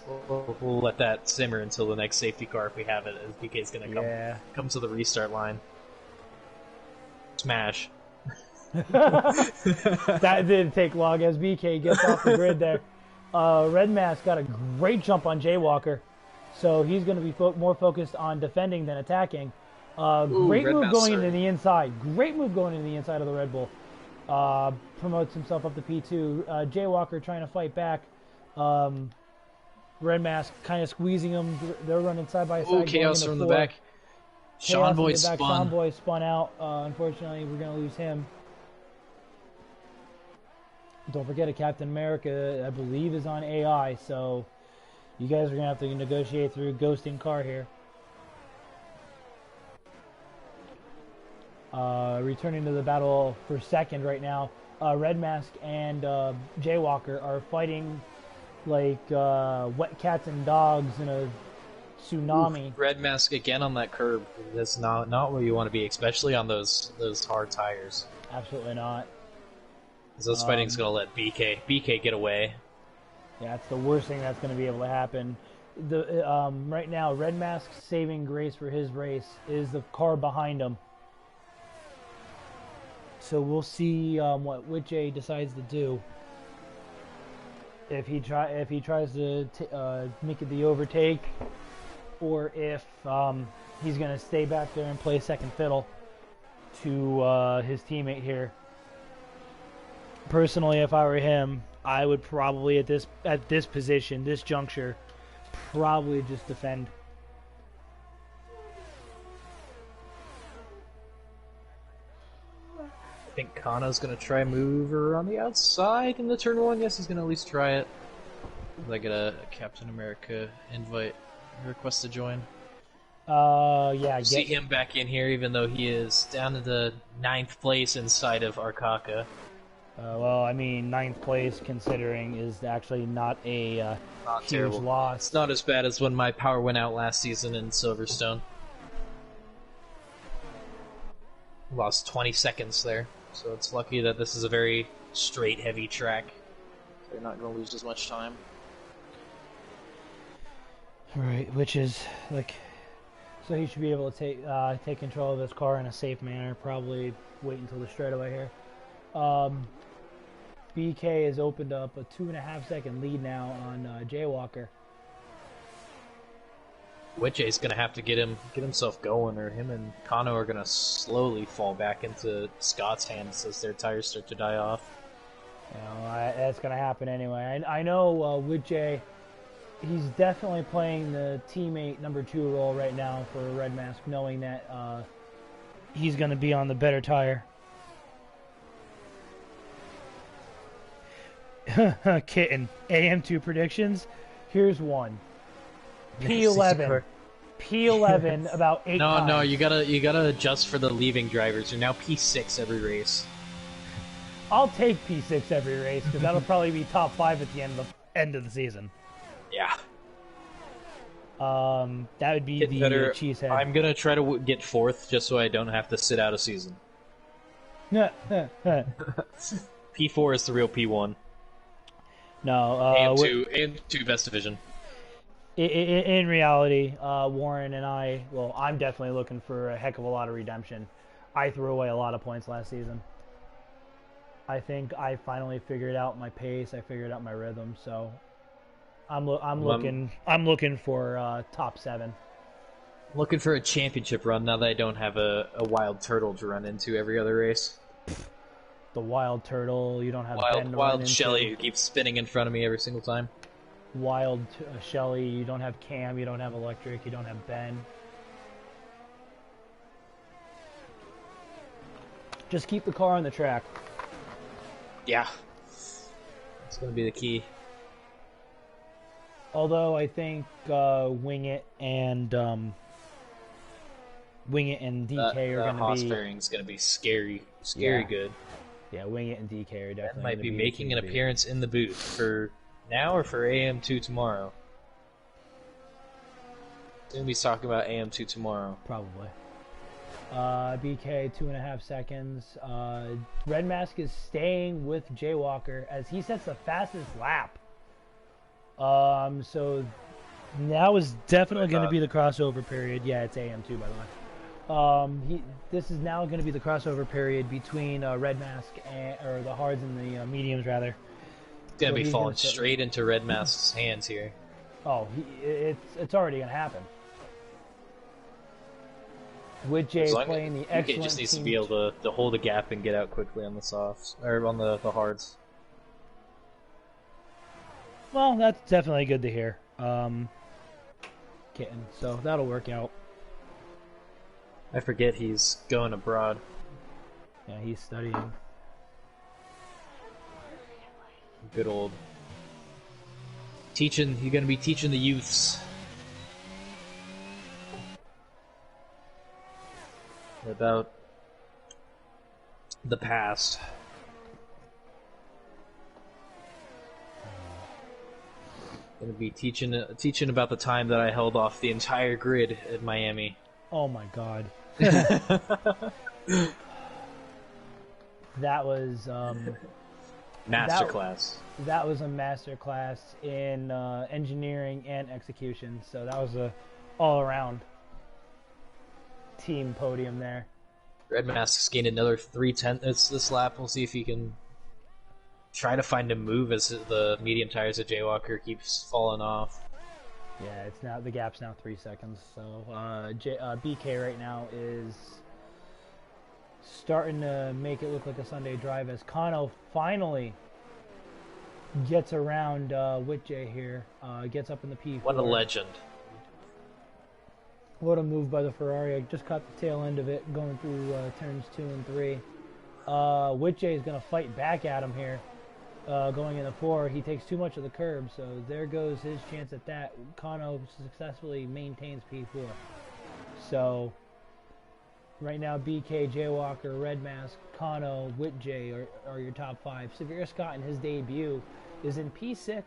We'll let that simmer until the next safety car if we have it. As BK's gonna come to the restart line. Smash. That didn't take long as BK gets off the grid there. Red Mask got a great jump on Jaywalker, so he's going to be more focused on defending than attacking. Great Red move Mask, going sorry. into the inside. Great move going into the inside of the Red Bull. Promotes himself up to P2. Jaywalker trying to fight back. Red Mask kind of squeezing him. They're running side by side. Oh, chaos from the back. Sean Boyd spun. Sean Boyd spun out. Unfortunately, we're going to lose him. Don't forget, a Captain America, I believe, is on AI, so you guys are going to have to negotiate through ghosting car here. Returning to the battle for second right now, Red Mask and Jaywalker are fighting like wet cats and dogs in a tsunami. Red Mask again on that curb. That's not where you want to be, especially on those hard tires. Absolutely not. Because fighting's going to let BK get away. Yeah, it's the worst thing that's going to be able to happen. Right now, Red Mask's saving grace for his race is the car behind him. So we'll see what Witch-A decides to do. If he tries to make it the overtake, or if he's going to stay back there and play second fiddle to his teammate here. Personally, if I were him, I would probably at this position, this juncture, probably just defend. I think Kana's going to try move her on the outside in the turn one. Yes, he's going to at least try it. I get a Captain America invite request to join. Yeah. See him back in here, even though he is down to the 9th place inside of Arkaka. Well, I mean, 9th place, considering, is actually not a Not huge terrible. loss. It's not as bad as when my power went out last season in Silverstone. Lost 20 seconds there, so it's lucky that this is a very straight, heavy track. So you're not going to lose as much time. Right, which is like, so he should be able to take control of his car in a safe manner. Probably wait until the straightaway here. BK has opened up a 2.5 second lead now on Jaywalker. Whitjay's gonna have to get himself going, or him and Kano are gonna slowly fall back into Scott's hands as their tires start to die off. You know, that's going to happen anyway. I know with Jay, he's definitely playing the teammate number 2 role right now for Red Mask, knowing that he's going to be on the better tire. Kitten, AM2 predictions. Here's one. P11. P11 about 8 times. No, you gotta adjust for the leaving drivers. You're now P6 every race. I'll take P6 every race because that'll probably be top 5 at the end of the season. Yeah. That would be Get the better. cheesehead. I'm gonna try to get 4th just so I don't have to sit out a season. P4 is the real P1. No, AM2 best division. In reality, Warren and I, well, I'm definitely looking for a heck of a lot of redemption. I threw away a lot of points last season. I think I finally figured out my pace. I figured out my rhythm. So I'm looking for top 7. Looking for a championship run now that I don't have a wild turtle to run into every other race. The wild turtle. You don't have wild Shelly who keeps spinning in front of me every single time. Wild Shelly. You don't have Cam. You don't have Electric. You don't have Ben. Just keep the car on the track. Yeah. That's going to be the key. Although I think Wing It and DK are going to be... Haas pairing's going to be scary good. Yeah, Wing It and DK are definitely Ben might be making an appearance in the booth for now or for AM2 tomorrow. Soon be talking about AM2 tomorrow. Probably. BK 2.5 seconds. Red Mask is staying with Jaywalker as he sets the fastest lap. So now is definitely going to be the crossover period. Yeah, it's AM2 by the way. This is now going to be the crossover period between Red Mask or the hards and the mediums rather. It's going to be falling straight into Red Mask's hands here. Oh, it's already going to happen. With Jay playing the excellent team. Just needs to be able to hold a gap and get out quickly on the softs or on the hards. Well, that's definitely good to hear. Kitten, so that'll work out. I forget he's going abroad. Yeah, he's studying. Good old teaching. You're going to be teaching the youths about the past. Gonna be teaching about the time that I held off the entire grid at Miami. Oh my god. That was masterclass. That was a masterclass in engineering and execution. So that was a all-around team podium there. Red Mask's gained another 3/10 this lap. We'll see if he can try to find a move as the medium tires of Jaywalker keeps falling off. Yeah, it's now the gap's now 3 seconds. So BK right now is starting to make it look like a Sunday drive as Kano finally gets around Whitjay here. Gets up in the P4. What a legend. What a move by the Ferrari. I just caught the tail end of it going through turns 2 and 3. Whitjay is going to fight back at him here. Going into 4, he takes too much of the curb, so there goes his chance at that. Kano successfully maintains P4. So, right now, BK, Jaywalker, Red Mask, Kano, Whitjay are your top 5. Severe Scott in his debut is in P6,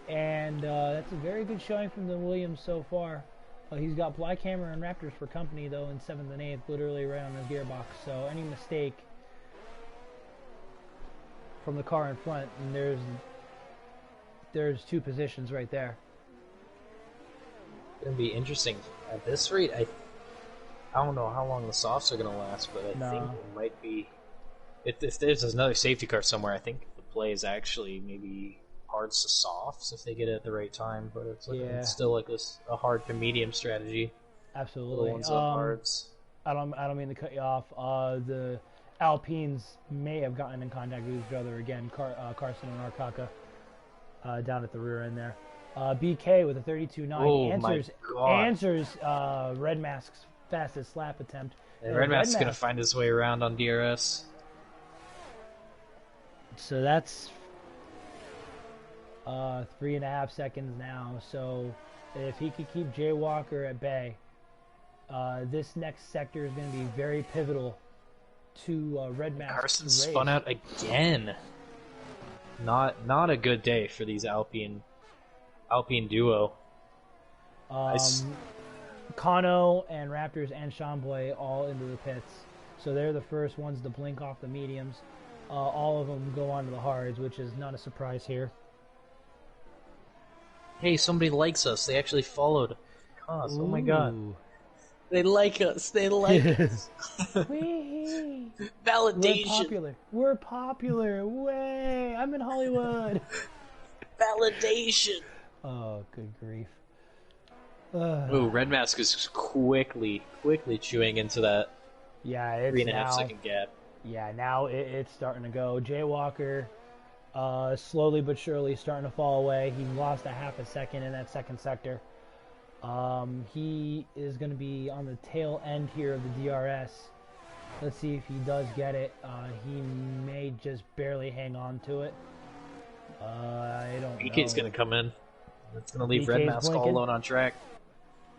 and that's a very good showing from the Williams so far. He's got Black Hammer and Raptors for company, though, in 7th and 8th, literally right on the gearbox. So any mistake from the car in front, and there's 2 positions right there. It's going to be interesting. At this rate, I don't know how long the softs are going to last, but I think it might be... If there's another safety car somewhere, I think the play is actually maybe hards to softs if they get it at the right time, but Yeah, it's still like a hard to medium strategy for the absolutely. ones on hards. I don't mean to cut you off. The Alpines may have gotten in contact with each other again. Carson and Arkaka down at the rear end there. BK with a 32.9 Oh my god! answers Red Mask's fastest lap attempt. And Red Mask's gonna find his way around on DRS. So that's 3.5 seconds now. So if he could keep Jay Walker at bay, this next sector is going to be very pivotal to Red Mask's Carson race. spun out again. Not a good day for these Alpine duo. Kano and Raptors and Shamboy all into the pits. So they're the first ones to blink off the mediums. All of them go on to the hards, which is not a surprise here. Hey, somebody likes us. They actually followed us. Oh my god. They like us. They like us. Wee. Validation. We're popular. Way. I'm in Hollywood. Validation. Oh, good grief. Ooh, Red Mask is quickly chewing into that Yeah, it's 3.5 second gap. Yeah, now it's starting to go. Jay Walker, slowly but surely starting to fall away. He lost a half a second in that second sector. He is going to be on the tail end here of the DRS. Let's see if he does get it. He may just barely hang on to it. I don't know. BK's going to come in. It's going to leave Red Mask all alone on track.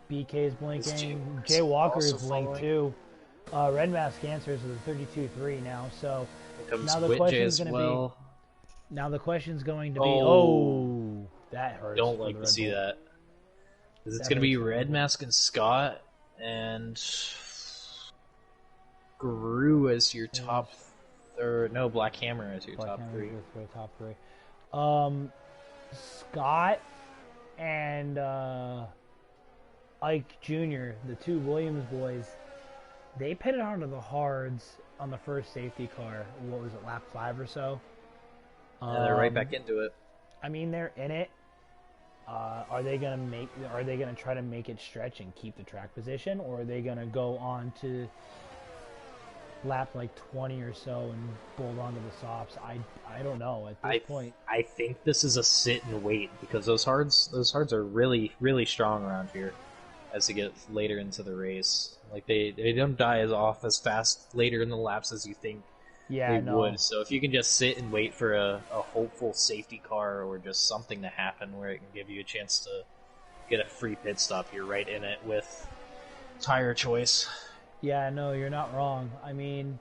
BK is blinking. Jay Walker is blinked too. Red Mask answers with a 32.3 now. So now the question's going to be. Now the question's going to be. Oh, that hurts. Don't like to see that. Because it's going to be Red Mask and Scott and Gru as your top third. No, Black Hammer as your top three. Top three. Scott and Ike Jr., the two Williams boys, they pitted onto the hards on the first safety car. What was it, lap 5 or so? Yeah, they're right back into it. I mean, they're in it. Are they gonna try to make it stretch and keep the track position, or are they gonna go on to lap like 20 or so and bolt onto the softs? I don't know at this point. I think this is a sit and wait because those hards are really strong around here as they get later into the race. Like they don't die as fast later in the laps as you think they would. So if you can just sit and wait for a hopeful safety car or just something to happen where it can give you a chance to get a free pit stop, you're right in it with tire choice. Yeah, no, you're not wrong. I mean,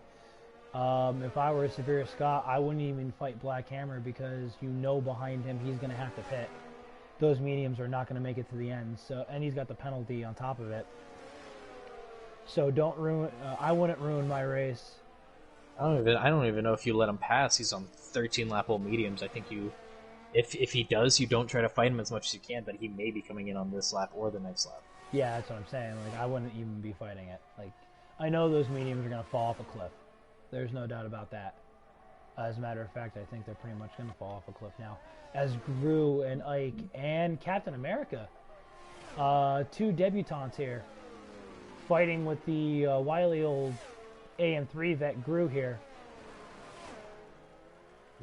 if I were Severe Scott, I wouldn't even fight Black Hammer because behind him he's going to have to pit. Those mediums are not going to make it to the end. So, and he's got the penalty on top of it. So don't ruin. I wouldn't ruin my race. I don't even know if you let him pass. He's on 13 lap old mediums. I think if he does, you don't try to fight him as much as you can. But he may be coming in on this lap or the next lap. Yeah, that's what I'm saying. Like I wouldn't even be fighting it. Like I know those mediums are going to fall off a cliff. There's no doubt about that. As a matter of fact, I think they're pretty much going to fall off a cliff now. As Gru and Ike and Captain America, two debutantes here, fighting with the wily old AM3 vet Gru here.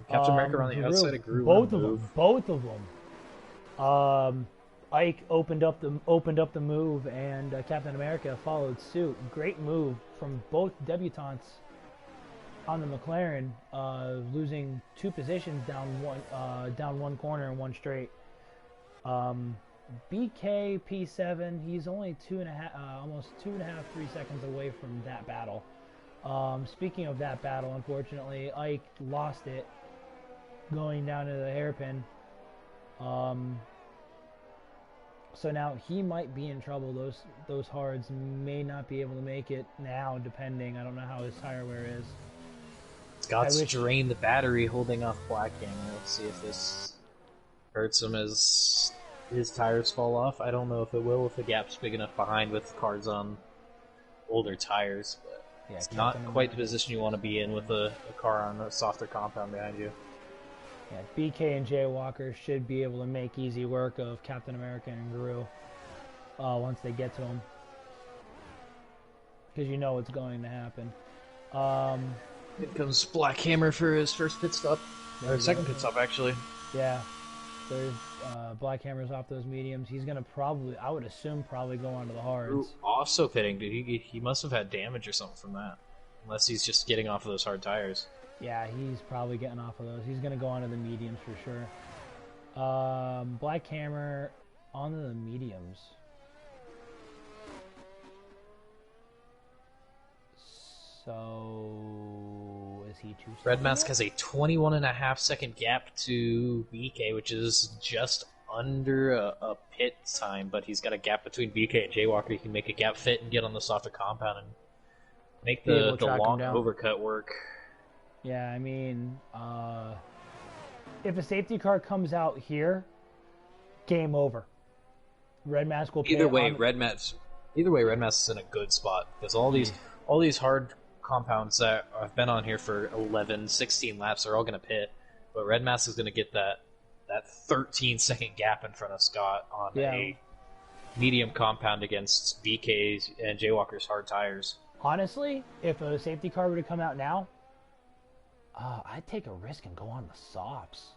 Captain America on the outside of Gru. Both of them. Ike opened up the move, and Captain America followed suit. Great move from both debutantes on the McLaren, losing 2 positions down one corner and one straight. BK P7, he's only almost 2.5, 3 seconds away from that battle. Speaking of that battle, unfortunately, Ike lost it going down to the hairpin. So now he might be in trouble. Those hards may not be able to make it now, depending. I don't know how his tire wear is. Scott's drained the battery holding off Black Hammer. Let's see if this hurts him as his tires fall off. I don't know if it will if the gap's big enough behind with cars on older tires. But yeah, it's not quite the position you want to be in with a car on a softer compound behind you. Yeah, BK and Jaywalker should be able to make easy work of Captain America and Guru once they get to him. Because you know what's going to happen. Here comes Black Hammer for his first pit stop. Or second pit stop, actually. Yeah. There's Black Hammer's off those mediums. He's going to probably, I would assume, probably go onto the hards. Ooh, also pitting, dude. He must have had damage or something from that. Unless he's just getting off of those hard tires. Yeah, he's probably getting off of those. He's going to go onto the mediums for sure. Black Hammer onto the mediums. So, is he too slow? Red Mask has a 21.5 second gap to BK, which is just under a pit time, but he's got a gap between BK and Jaywalker. He can make a gap fit and get on the softer compound and make the long overcut work. Yeah, I mean, if a safety car comes out here, game over. Red Mask will pay Either way, Red Mask is in a good spot because all these hard compounds that have been on here for 11, 16 laps are all going to pit, but Red Mask is going to get that 13-second gap in front of Scott on a medium compound against BK's and Jaywalker's hard tires. Honestly, if a safety car were to come out now, I'd take a risk and go on the softs.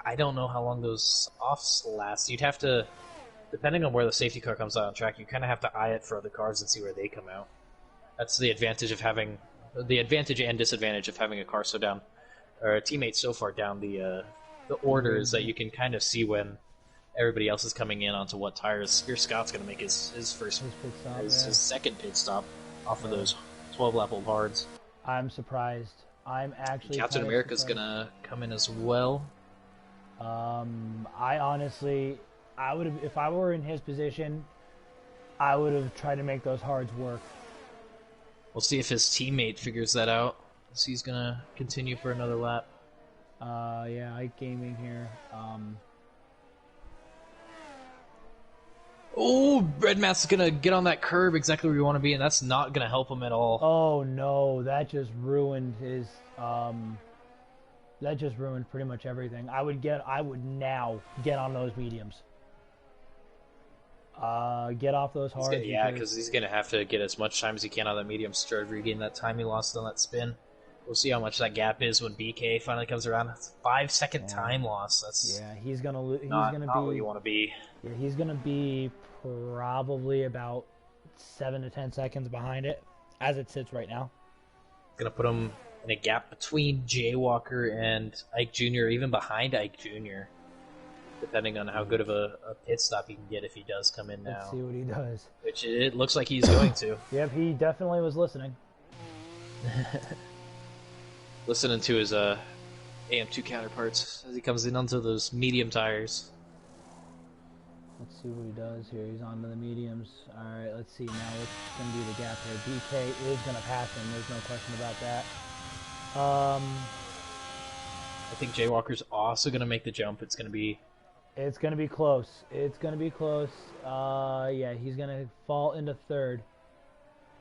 I don't know how long those softs last. You'd have to, depending on where the safety car comes out on track, you kind of have to eye it for other cars and see where they come out. That's the advantage and disadvantage of having a car so down, or a teammate so far down the order is that you can kind of see when everybody else is coming in onto what tires. Spear Scott's going to make his second pit stop off of those 12-lap-old hards. I'm surprised. I'm actually Captain America's going to come in as well. I honestly, I would have, if I were in his position, I would have tried to make those hards work. We'll see if his teammate figures that out. So he's gonna continue for another lap. Yeah, Ike Gaming here. Oh, Red Mask's gonna get on that curb exactly where you want to be, and that's not gonna help him at all. Oh no, that just ruined his. That just ruined pretty much everything. I would now get on those mediums. Get off those hards. Because he's going to have to get as much time as he can on that medium to regain that time he lost on that spin. We'll see how much that gap is when BK finally comes around. That's a 5-second time loss. That's he's gonna not where you want to be. Yeah, he's gonna be probably about 7 to 10 seconds behind it as it sits right now. Going to put him in a gap between Jaywalker and Ike Jr., or even behind Ike Jr., depending on how good of a pit stop he can get if he does come in now. Let's see what he does. Which it looks like he's going to. Yep, he definitely was listening. Listening to his AM2 counterparts as he comes in onto those medium tires. Let's see what he does here. He's onto the mediums. Alright, let's see now what's going to be the gap here. BK is going to pass him. There's no question about that. I think Jaywalker's also going to make the jump. It's going to be close. It's going to be close. Yeah, he's going to fall into third.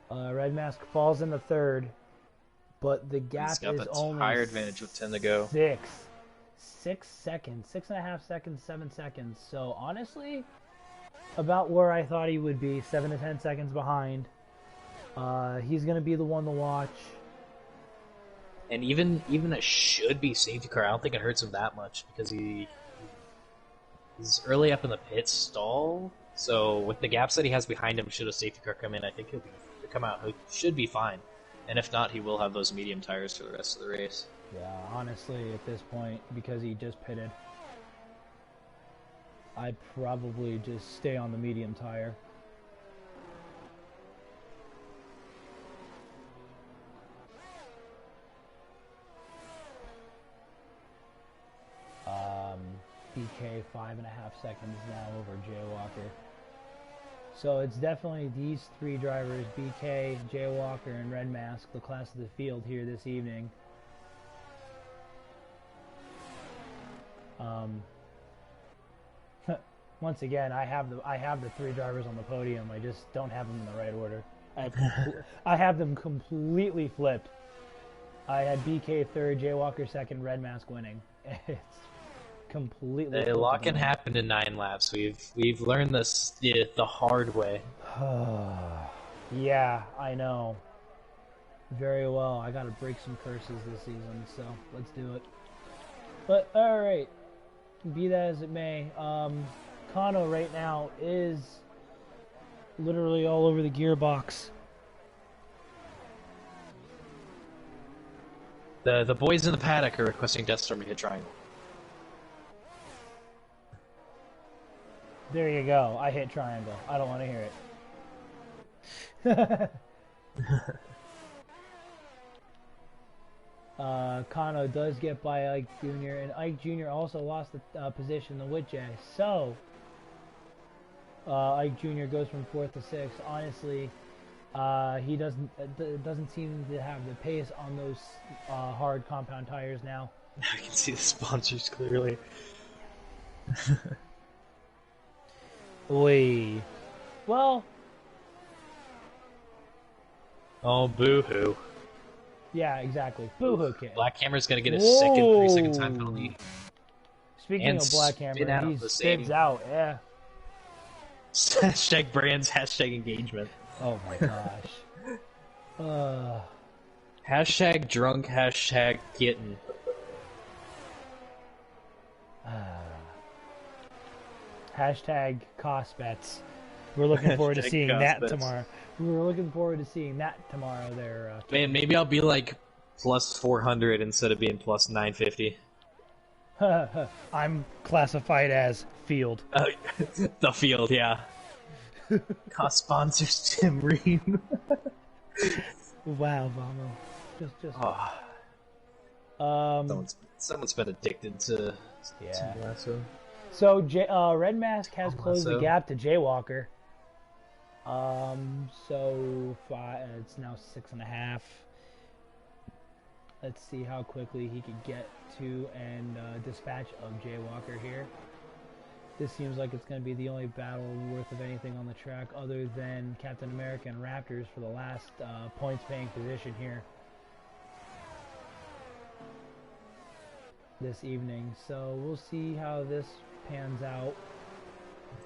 Red Mask falls into third. But the gap is only tire advantage with 10 to go. 6 seconds. 6.5 seconds, 7 seconds. So, honestly, about where I thought he would be. 7 to 10 seconds behind. He's going to be the one to watch. And even a should-be safety car, I don't think it hurts him that much because he's early up in the pit stall. So with the gaps that he has behind him, should a safety car come in, I think he'll come out. He should be fine. And if not, he will have those medium tires for the rest of the race. Yeah, honestly, at this point, because he just pitted, I'd probably just stay on the medium tire. BK 5.5 seconds now over Jaywalker. So it's definitely these three drivers, BK, Jaywalker, and Red Mask, the class of the field here this evening. Once again, I have the three drivers on the podium. I just don't have them in the right order. I have them completely flipped. I had BK third, Jaywalker second, Red Mask winning. It's completely. A lot can happen in 9 laps. We've learned this the hard way. Yeah, I know. Very well. I gotta break some curses this season, so let's do it. But alright. Be that as it may, Kano right now is literally all over the gearbox. The boys in the paddock are requesting Death Storm to hit triangle. There you go. I hit triangle. I don't want to hear it. Kano does get by Ike Jr. and Ike Jr. also lost the position in the Witch. So Ike Jr. goes from 4th to 6th. Honestly, he doesn't seem to have the pace on those hard compound tires now. I can see the sponsors clearly. Oy. Well. Oh, boo-hoo. Yeah, exactly. Boo-hoo, kid. Black Hammer's gonna get a second 3-second time penalty. Speaking And of Black Hammer, he spins out, yeah. Hashtag brands, hashtag engagement. Oh my gosh. Hashtag drunk, hashtag kitten. Hashtag cost bets. We're looking forward to seeing that tomorrow. We're looking forward to seeing that tomorrow there. Man, maybe I'll be like plus 400 instead of being plus 950. I'm classified as field. The field, yeah. Cost sponsors Tim Ream. Wow, Vamo. Someone's been addicted to Lasso. So Red Mask has closed the gap to Jaywalker. So it's now 6.5. Let's see how quickly he could get to and dispatch of Jaywalker here. This seems like it's going to be the only battle worth of anything on the track other than Captain America and Raptors for the last points-paying position here this evening. So we'll see how this pans out.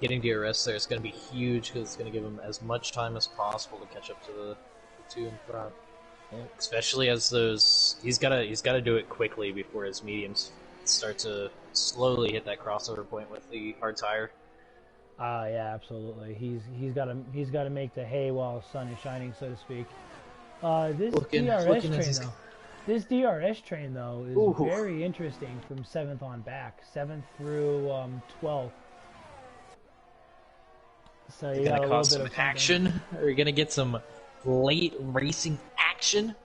Getting DRS there is going to be huge because it's going to give him as much time as possible to catch up to the two in front. Yeah. Especially as he's got to do it quickly before his mediums start to slowly hit that crossover point with the hard tire. Yeah, absolutely. He's got to make the hay while the sun is shining, so to speak. This DRS train though is very interesting from 7th on back, 7th through 12th. So you got a little bit of action. Are you gonna get some late racing action?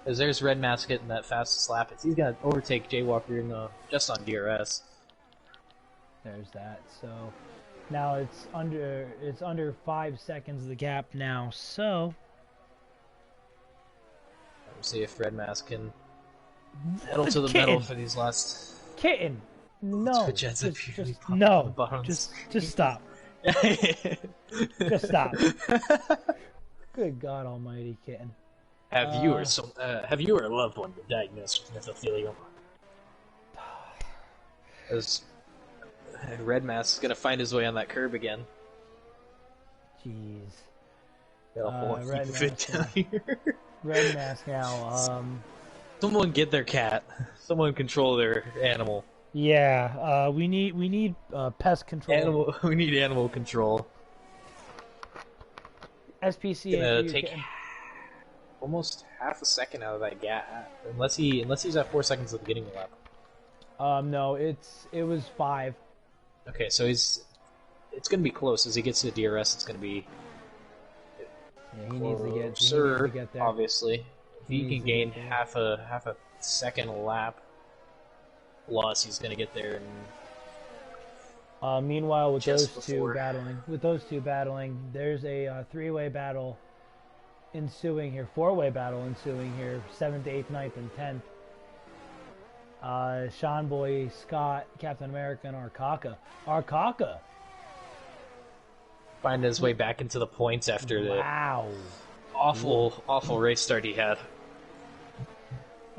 Because there's Red Mask getting that fastest lap. He's gonna overtake Jaywalker just on DRS. There's that. So now it's under 5 seconds of the gap now. So we'll see if Red Mask can pedal to the metal for these last. Kitten, no, just stop. Just stop. Good God Almighty, kitten. Have you or a loved one been diagnosed with mesothelioma? As Red Mask is gonna find his way on that curb again. Jeez. Red Mask now. Someone get their cat. Someone control their animal. Yeah, we need pest control. We need animal control. SPCA. Take almost half a second out of that gap, unless he's at 4 seconds at the beginning of the lap. No, it was 5. Okay, so it's gonna be close. As he gets to the DRS, it's gonna be. Yeah, he needs to get there. Obviously, if he can gain half a second a lap. Plus, he's gonna get there. Meanwhile, with those two battling, there's a 3-way battle ensuing here, 4-way battle ensuing here, 7th, 8th, 9th, and 10th. Sean Boy, Scott, Captain America, and Arkaka. Find his way back into the points after the awful race start he had.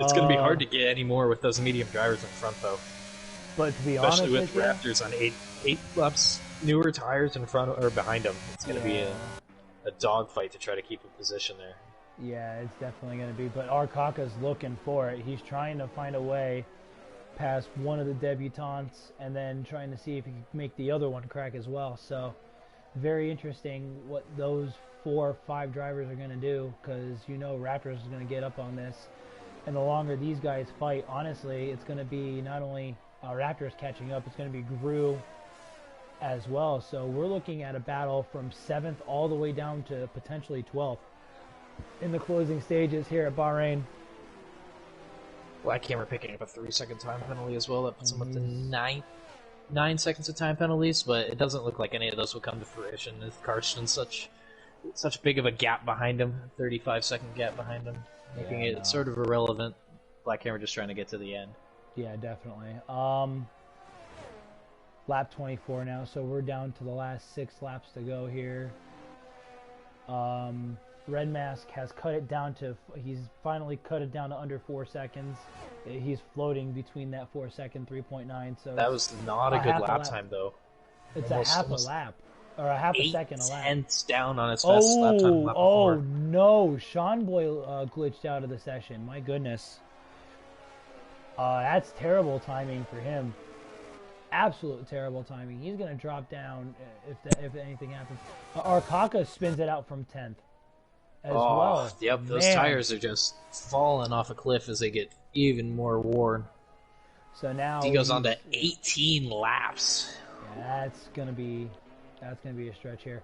It's going to be hard Uh, to get any more with those medium drivers in front, though. but to be Especially honest with with you, Raptors on eight laps newer tires in front or behind them. It's going to be yeah, a dogfight to try to keep a position there. yeah, it's definitely going to be. But Arcaka's looking for it. He's trying to find a way past one of the debutantes and then trying to see if he can make the other one crack as well. So very interesting what those 4 or 5 drivers are going to do, because Raptors is going to get up on this, and the longer these guys fight, honestly, it's going to be not only Raptors catching up, it's going to be Gru as well. So we're looking at a battle from 7th all the way down to potentially 12th in the closing stages here at Bahrain. Black Hammer picking up a 3-second time penalty as well. That puts him up to 9 seconds of time penalties, but it doesn't look like any of those will come to fruition with Karsten's such big of a gap behind him, 35-second gap behind him, making it sort of irrelevant. Black Hammer just trying to get to the end. Yeah, definitely. Lap 24 now, so we're down to the last 6 laps to go here. Red Mask has cut it down to, he's finally cut it down to under 4 seconds. He's floating between that 4-second 3.9. So that was not a good lap time, though. It's almost, a half a lap, or a half a second a lap. 8/10 down on his fastest lap time. Oh no! Sean Boy glitched out of the session. My goodness. That's terrible timing for him. Absolute terrible timing. He's gonna drop down if anything happens. Arcaka spins it out from 10th as well. Yep, those tires are just falling off a cliff as they get even more worn. So now he goes on to 18 laps. Yeah, that's gonna be a stretch here.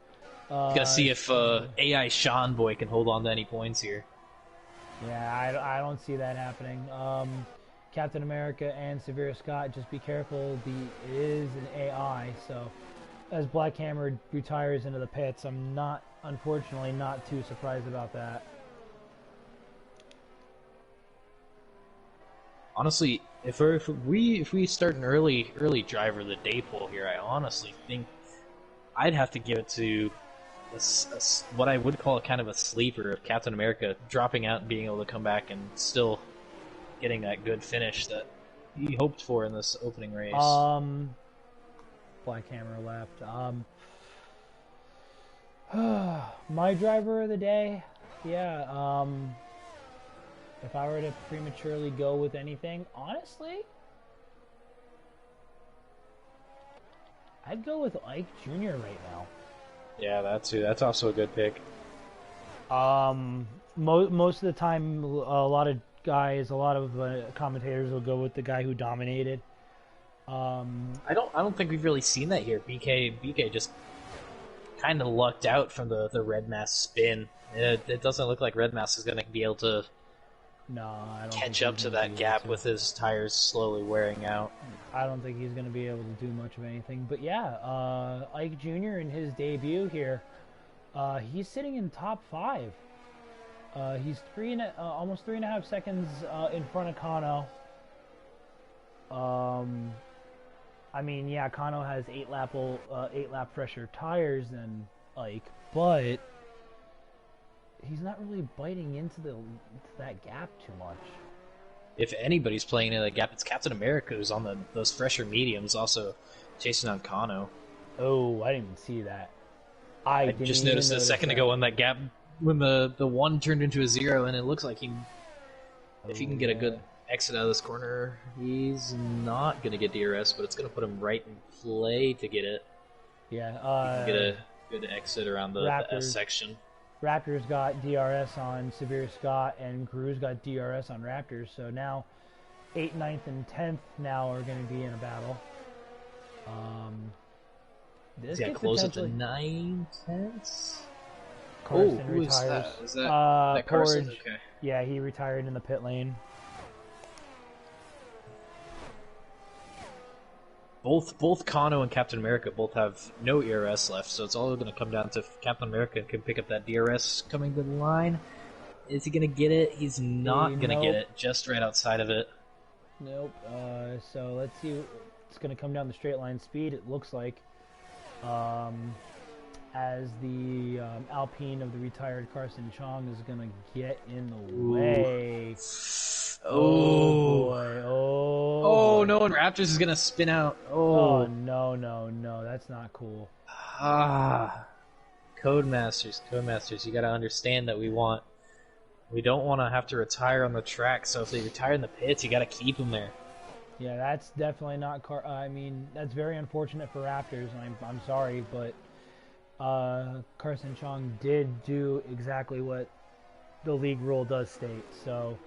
Gonna see if AI Sean Boy can hold on to any points here. Yeah, I don't see that happening. Captain America and Severe Scott, just be careful. It is an AI, so as Black Hammer retires into the pits, I'm unfortunately not too surprised about that. Honestly, if we start an early driver of the day poll here, I honestly think I'd have to give it to what I would call kind of a sleeper of Captain America dropping out and being able to come back and still getting that good finish that he hoped for in this opening race. Black Hammer left. My driver of the day, yeah. If I were to prematurely go with anything, honestly, I'd go with Ike Jr. right now. Yeah, that's also a good pick. Most of the time, a lot of commentators will go with the guy who dominated. I don't think we've really seen that here. BK just kind of lucked out from the Red Mask spin. It doesn't look like Red Mask is going to be able to catch up to that gap with his tires slowly wearing out. I don't think he's going to be able to do much of anything. But yeah, Ike Jr. in his debut here, he's sitting in top 5. He's almost 3.5 seconds in front of Kano. I mean, yeah, Kano has 8 lap fresher tires than Ike, but he's not really biting into that gap too much. If anybody's playing in that gap, it's Captain America, who's on those fresher mediums, also chasing on Kano. Oh, I didn't even see that. I just noticed a second ago on that gap when the 1 turned into a 0, and it looks like if he can get a good exit out of this corner, he's not going to get DRS, but it's going to put him right in play to get it. Yeah. He can get a good exit around the S section. Raptors got DRS on Severe Scott, and Gru's got DRS on Raptors. So now 8th, 9th, and 10th now are going to be in a battle. This got close up to 9/10. Carson who retires. is that? Is that Carson? Porridge. Okay. Yeah, he retired in the pit lane. Both Kano and Captain America both have no ERS left, so it's all going to come down to if Captain America can pick up that DRS coming to the line. Is he going to get it? He's not going to get it, just right outside of it. Nope. So let's see. It's going to come down the straight line speed, it looks like. As the Alpine of the retired Carson Chong is going to get in the way. Oh Oh. boy. Oh Oh, boy. no, and Raptors is going to spin out. Oh Oh. no, no, no. That's not cool. Ah. Codemasters, you got to understand that we don't want to have to retire on the track, so if they retire in the pits, you got to keep them there. Yeah, that's definitely not I mean, that's very unfortunate for Raptors, and I'm sorry, but Carson Chong did do exactly what the league rule does state. So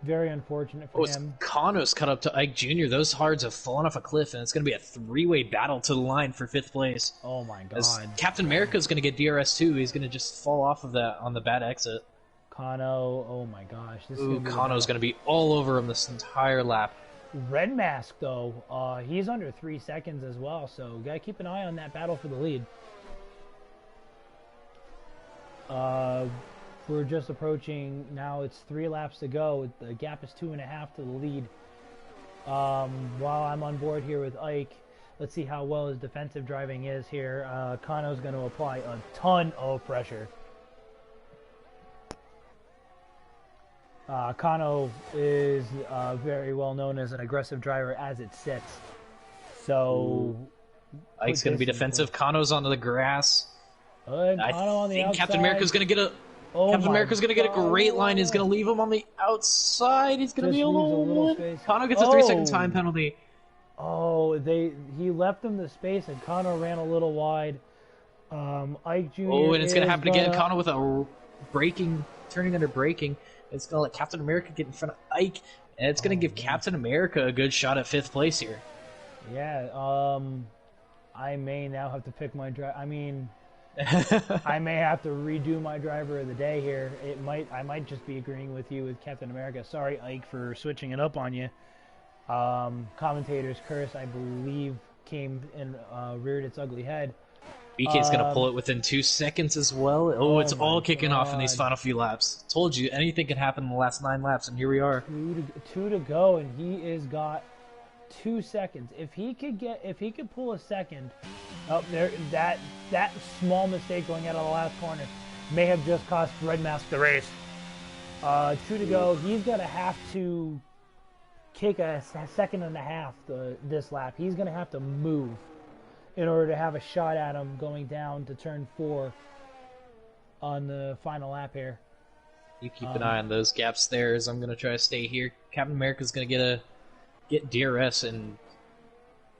very unfortunate for Oh, it's him. Kano's cut up to Ike Jr. Those hards have fallen off a cliff, and it's going to be a three-way battle to the line for 5th place. Oh my As God. Captain America's going to get DRS too. He's going to just fall off of that on the bad exit. Kano. Oh my gosh. This Ooh, Kano's going to be all over him this entire lap. Red Mask though. He's under 3 seconds as well. So gotta keep an eye on that battle for the lead. We're just approaching now. It's 3 laps to go. The gap is 2.5 to the lead. While I'm on board here with Ike, let's see how well his defensive driving is here. Kano's going to apply a ton of pressure. Kano is very well known as an aggressive driver as it sits. So Ike's going to be defensive. Kano's onto the grass. Kano on the outside. Captain America's going to get a Captain America's going to get a great line. He's going to leave him on the outside. He's going to be alone. Kano gets a 3-second time penalty. Oh, he left him the space, and Kano ran a little wide. Ike Jr. Oh, and it's going to happen again. Kano with a turning under braking. It's going to let Captain America get in front of Ike, and it's going to give Captain America a good shot at 5th place here. Yeah, I may now have to pick my driver. I mean, I may have to redo my driver of the day here. I might just be agreeing with you with Captain America. Sorry, Ike, for switching it up on you. Commentator's curse, I believe, came and reared its ugly head. BK's going to pull it within 2 seconds as well. Oh, it's all kicking off in these final few laps. Told you, anything can happen in the last 9 laps, and here we are. Two to go, and he has got 2 seconds. If he could pull a second, that small mistake going out of the last corner may have just cost Red Mask the race. 2 to go. He's gonna have to kick a second and a half this lap. He's gonna have to move in order to have a shot at him going down to turn 4 on the final lap here. You keep an eye on those gaps there as I'm gonna try to stay here. Captain America's gonna get DRS, and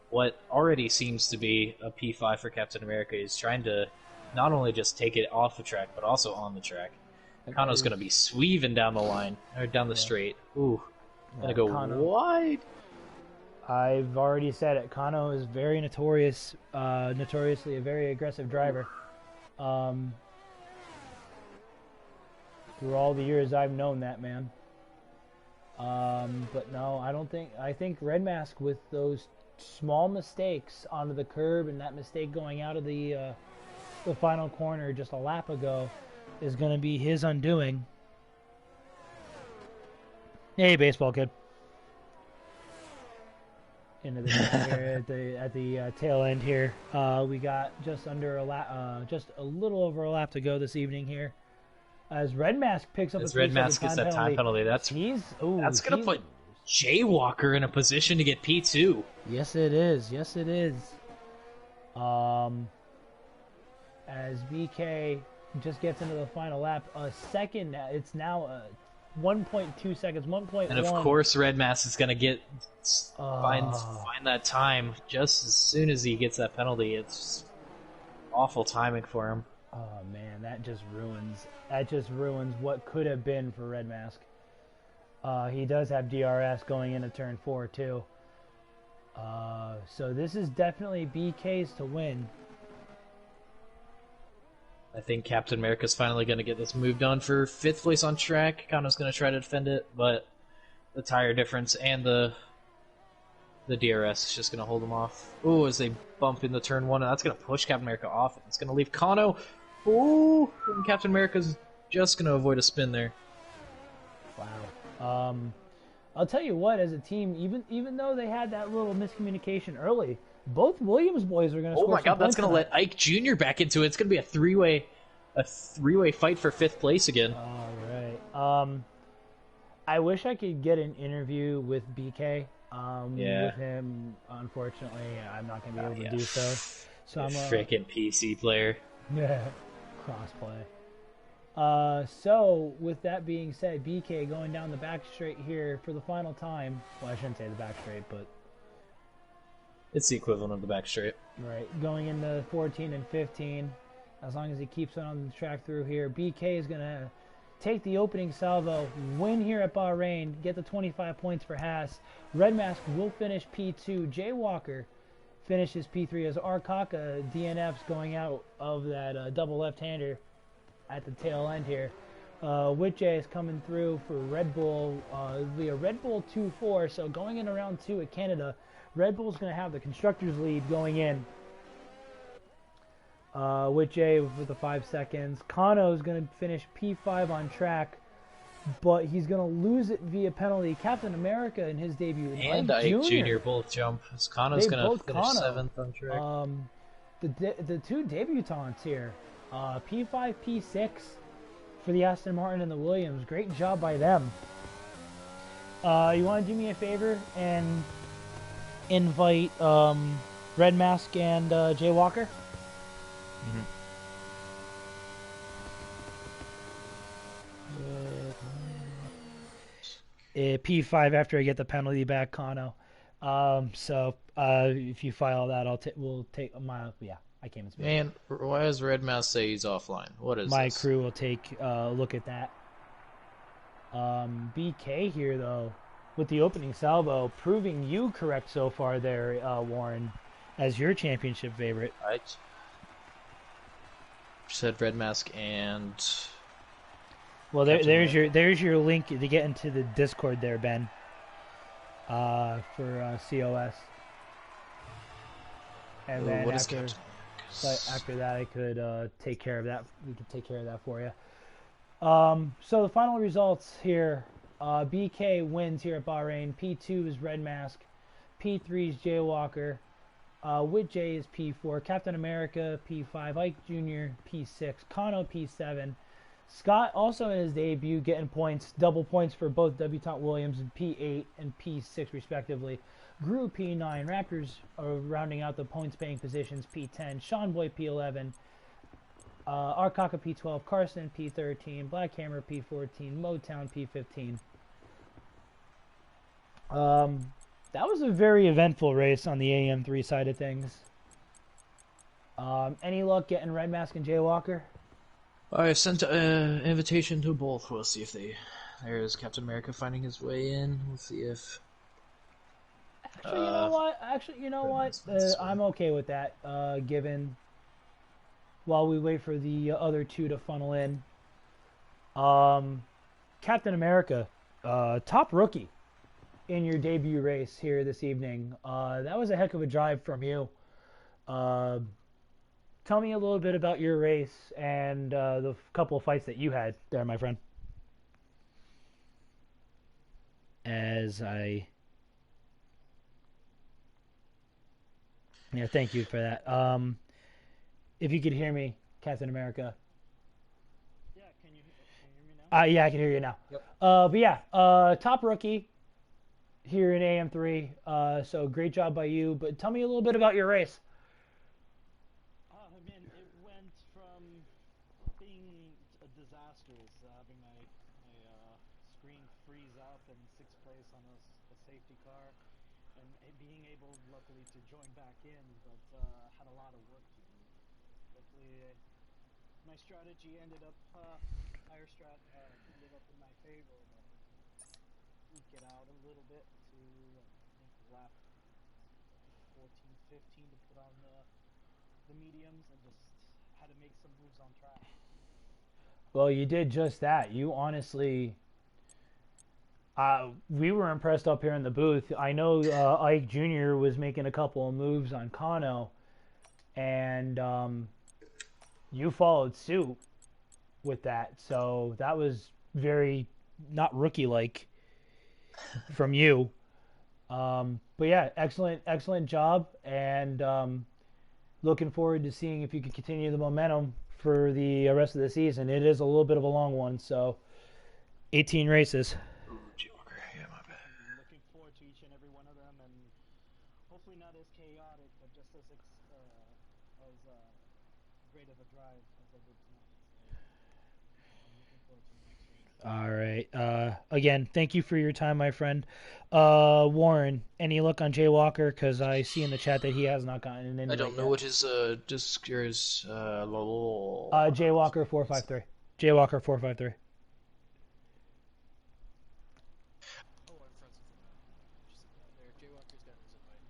what already seems to be a P5 for Captain America is trying to not only just take it off the track, but also on the track. Kano's going to be sweaving down the line, or down the straight. Ooh, going to go wide. I've already said it. Kano is very notoriously a very aggressive driver. Through all the years I've known that man. But no, I think Red Mask, with those small mistakes onto the curb and that mistake going out of the final corner just a lap ago, is going to be his undoing. Hey, baseball kid. Into the here at the tail end here. We got just under a lap, just a little over a lap to go this evening here. As Red Mask picks up as Red Mask gets that time penalty, that's going to put Jaywalker in a position to get P2. Yes, it is. Yes, it is. As BK just gets into the final lap, a second. It's now 1.2 seconds. 1.1. And of course, Red Mask is going to find that time just as soon as he gets that penalty. It's awful timing for him. Oh man, that just ruins what could have been for Red Mask. He does have DRS going into turn 4 too. So this is definitely BK's to win. I think Captain America's finally going to get this moved on for 5th place on track. Kano's going to try to defend it, but the tire difference and the DRS is just going to hold him off. Ooh, as they bump into turn 1, and that's going to push Captain America off. It's going to leave Kano. Ooh, and Captain America's just going to avoid a spin there. Wow. I'll tell you what, as a team, even though they had that little miscommunication early, both Williams boys are going to score. Oh my God, that's going to let Ike Jr. back into it. It's going to be a three-way fight for 5th place again. All right. I wish I could get an interview with BK. Yeah. With him, unfortunately, I'm not going to be able to Yeah. do so. So The I'm freaking PC player. crossplay. So with that being said, BK going down the back straight here for the final time. Well, I shouldn't say the back straight, but It's the equivalent of the back straight. right, going into 14 and 15. As long as he keeps it on the track through here, BK is going to take the opening salvo, win here at Bahrain, get the 25 points for Haas. Red Mask will finish P2. Jay Walker finishes P3 as Arkaka DNFs going out of that double left-hander at the tail end here. Witjay is coming through for Red Bull via Red Bull 2-4. So going in round 2 at Canada, Red Bull's going to have the constructors lead going in. Witjay with the 5 seconds. Kano is going to finish P5 on track, but he's going to lose it via penalty. Captain America in his debut. And Ike Jr. both jump. Kano's going to finish Kano. 7th on track. The two debutants here, P5, P6 for the Aston Martin and the Williams. Great job by them. You want to do me a favor and invite Red Mask and Jay Walker? P5 after I get the penalty back, Kano. So if you file that, we'll take my I came in. Man, why does Red Mouse say he's offline? What is my this? crew will take a look at that. BK here though, with the opening salvo, proving you correct so far there, Warren, as your championship favorite. Right. Said Red Mask and. Well, there's your link to get into the Discord there, Ben. For COS. And then after that, I could take care of that. We could take care of that for you. So the final results here: BK wins here at Bahrain. P2 is Red Mask. P3 is Jay Walker. With Jay is P4. Captain America P5. Ike Jr. P6. Kano P7. Scott also in his debut getting points, double points for both debutant Williams in P8 and P6 respectively. Gru P9, Raptors are rounding out the points paying positions P10, Sean Boy P11, Arkaka P12, Carson P13, Black Hammer P14, Motown P15. That was a very eventful race on the AM3 side of things. Any luck getting Red Mask and Jay Walker? I sent an invitation to both. We'll see if they. There's Captain America finding his way in. We'll see if. Actually, you know what? I'm okay with that. Given while we wait for the other two to funnel in. Captain America, top rookie in your debut race here this evening. That was a heck of a drive from you. Tell me a little bit about your race and the couple of fights that you had there, my friend. Thank you for that. If you could hear me, Captain America. Yeah, can you hear me now? Yeah, I can hear you now. Yep. Top rookie here in AM3. So great job by you. But tell me a little bit about your race. It went from being a disaster, having my screen freeze up in 6th place on a safety car, and being able, luckily, to join back in, but had a lot of work to do. Luckily, my strategy ended up ended up in my favor, but we get out a little bit to I think lap 14, 15 to put on the mediums, and just had to make some moves on track. Well, you did just that. You honestly, we were impressed up here in the booth. I know Ike Jr. was making a couple of moves on Kano, and you followed suit with that. So that was very not rookie-like from you. But yeah, excellent job, and looking forward to seeing if you can continue the momentum for the rest of the season. It is a little bit of a long one, so 18 races. Jay hopefully not as chaotic, but just as great of a drive as I did tonight. So I'm looking forward to the next race. All right. Again, thank you for your time, my friend. Warren, any look on Jay Walker? Because I see in the chat that he has not gotten an I invite don't know yet. what his Jay Walker 453. Jay Walker 453. Oh, I'm friends with him now. Just there. Jay Walker's got his invite.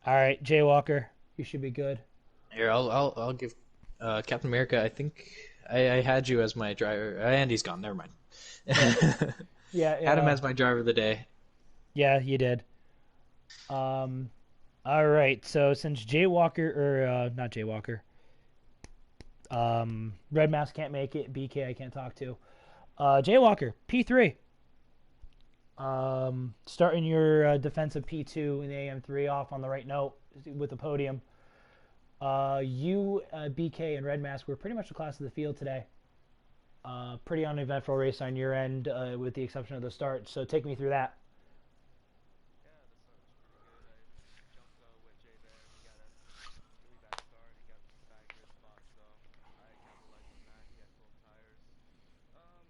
All right, Jay Walker, you should be good. Here, I'll give Captain America. I think I had you as my driver. Andy's gone. Never mind. Yeah, yeah, Had him as my driver of the day. yeah, you did. All right. So since Jay Walker or not Jay Walker, Red Mask can't make it. BK I can't talk to. Jay Walker P3. Starting your defensive P2 in the AM3 off on the right note with the podium. You, BK, and Red Mask were pretty much the class of the field today. Pretty uneventful race on your end, with the exception of the start. So take me through that. Yeah, the start was pretty good. I jumped with Jay there. He got a really bad start. He got the back grid spot, so I capitalized on that. He had 12 tires.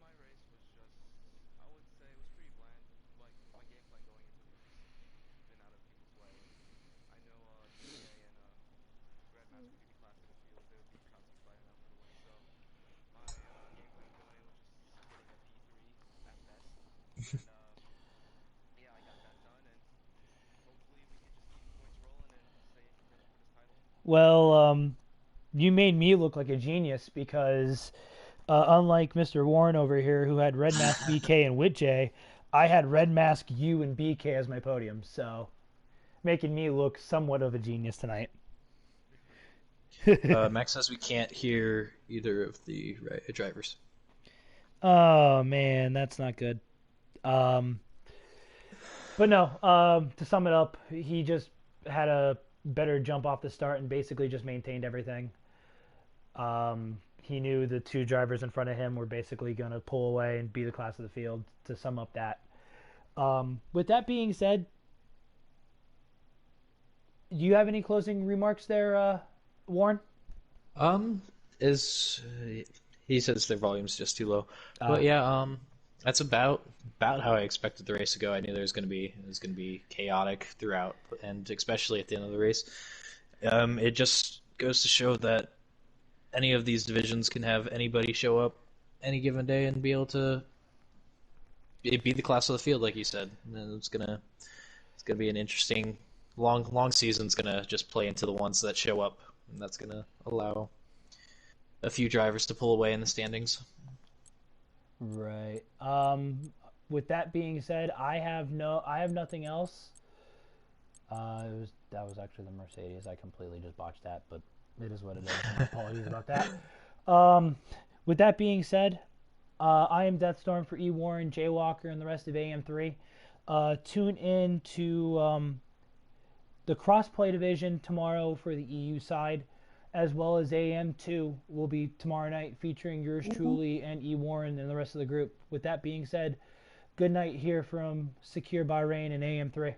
My race was just, I would say, it was pretty bland. Like my game plan going into it was just been out of people's way, and I know BK and Red Mask would be the class of the field. They would be constantly fighting out for the win. So my game plan going in was just getting a P3 at best, and yeah, I got that done, and hopefully we could just keep the points rolling and stay in contention for this title. Well, you made me look like a genius because, unlike Mr. Warren over here, who had Red Mask, BK, and Witjay, I had Red Mask, you, and BK as my podium. So, making me look somewhat of a genius tonight. Max says we can't hear either of the drivers. Oh man, that's not good. Um, but no, to sum it up, he just had a better jump off the start and basically just maintained everything. He knew the two drivers in front of him were basically going to pull away and be the class of the field. To sum up that, with that being said, do you have any closing remarks there, Warren? Is he says their volume's just too low, Uh, but yeah, that's about how I expected the race to go. I knew it was gonna be chaotic throughout, and especially at the end of the race. It just goes to show that any of these divisions can have anybody show up any given day and be able to be the class of the field, like you said. And it's gonna be an interesting long season's gonna just play into the ones that show up, and that's gonna allow a few drivers to pull away in the standings. right. With that being said, I have nothing else. That was actually the Mercedes. I completely just botched that, but it is what it is. Apologies about that. Um, with that being said, I am Deathstorm for E Warren, Jay Walker, and the rest of AM3. Tune in to the crossplay division tomorrow for the EU side, as well as AM2 will be tomorrow night featuring yours truly and E Warren and the rest of the group. With that being said, good night here from Secure Bahrain and AM3.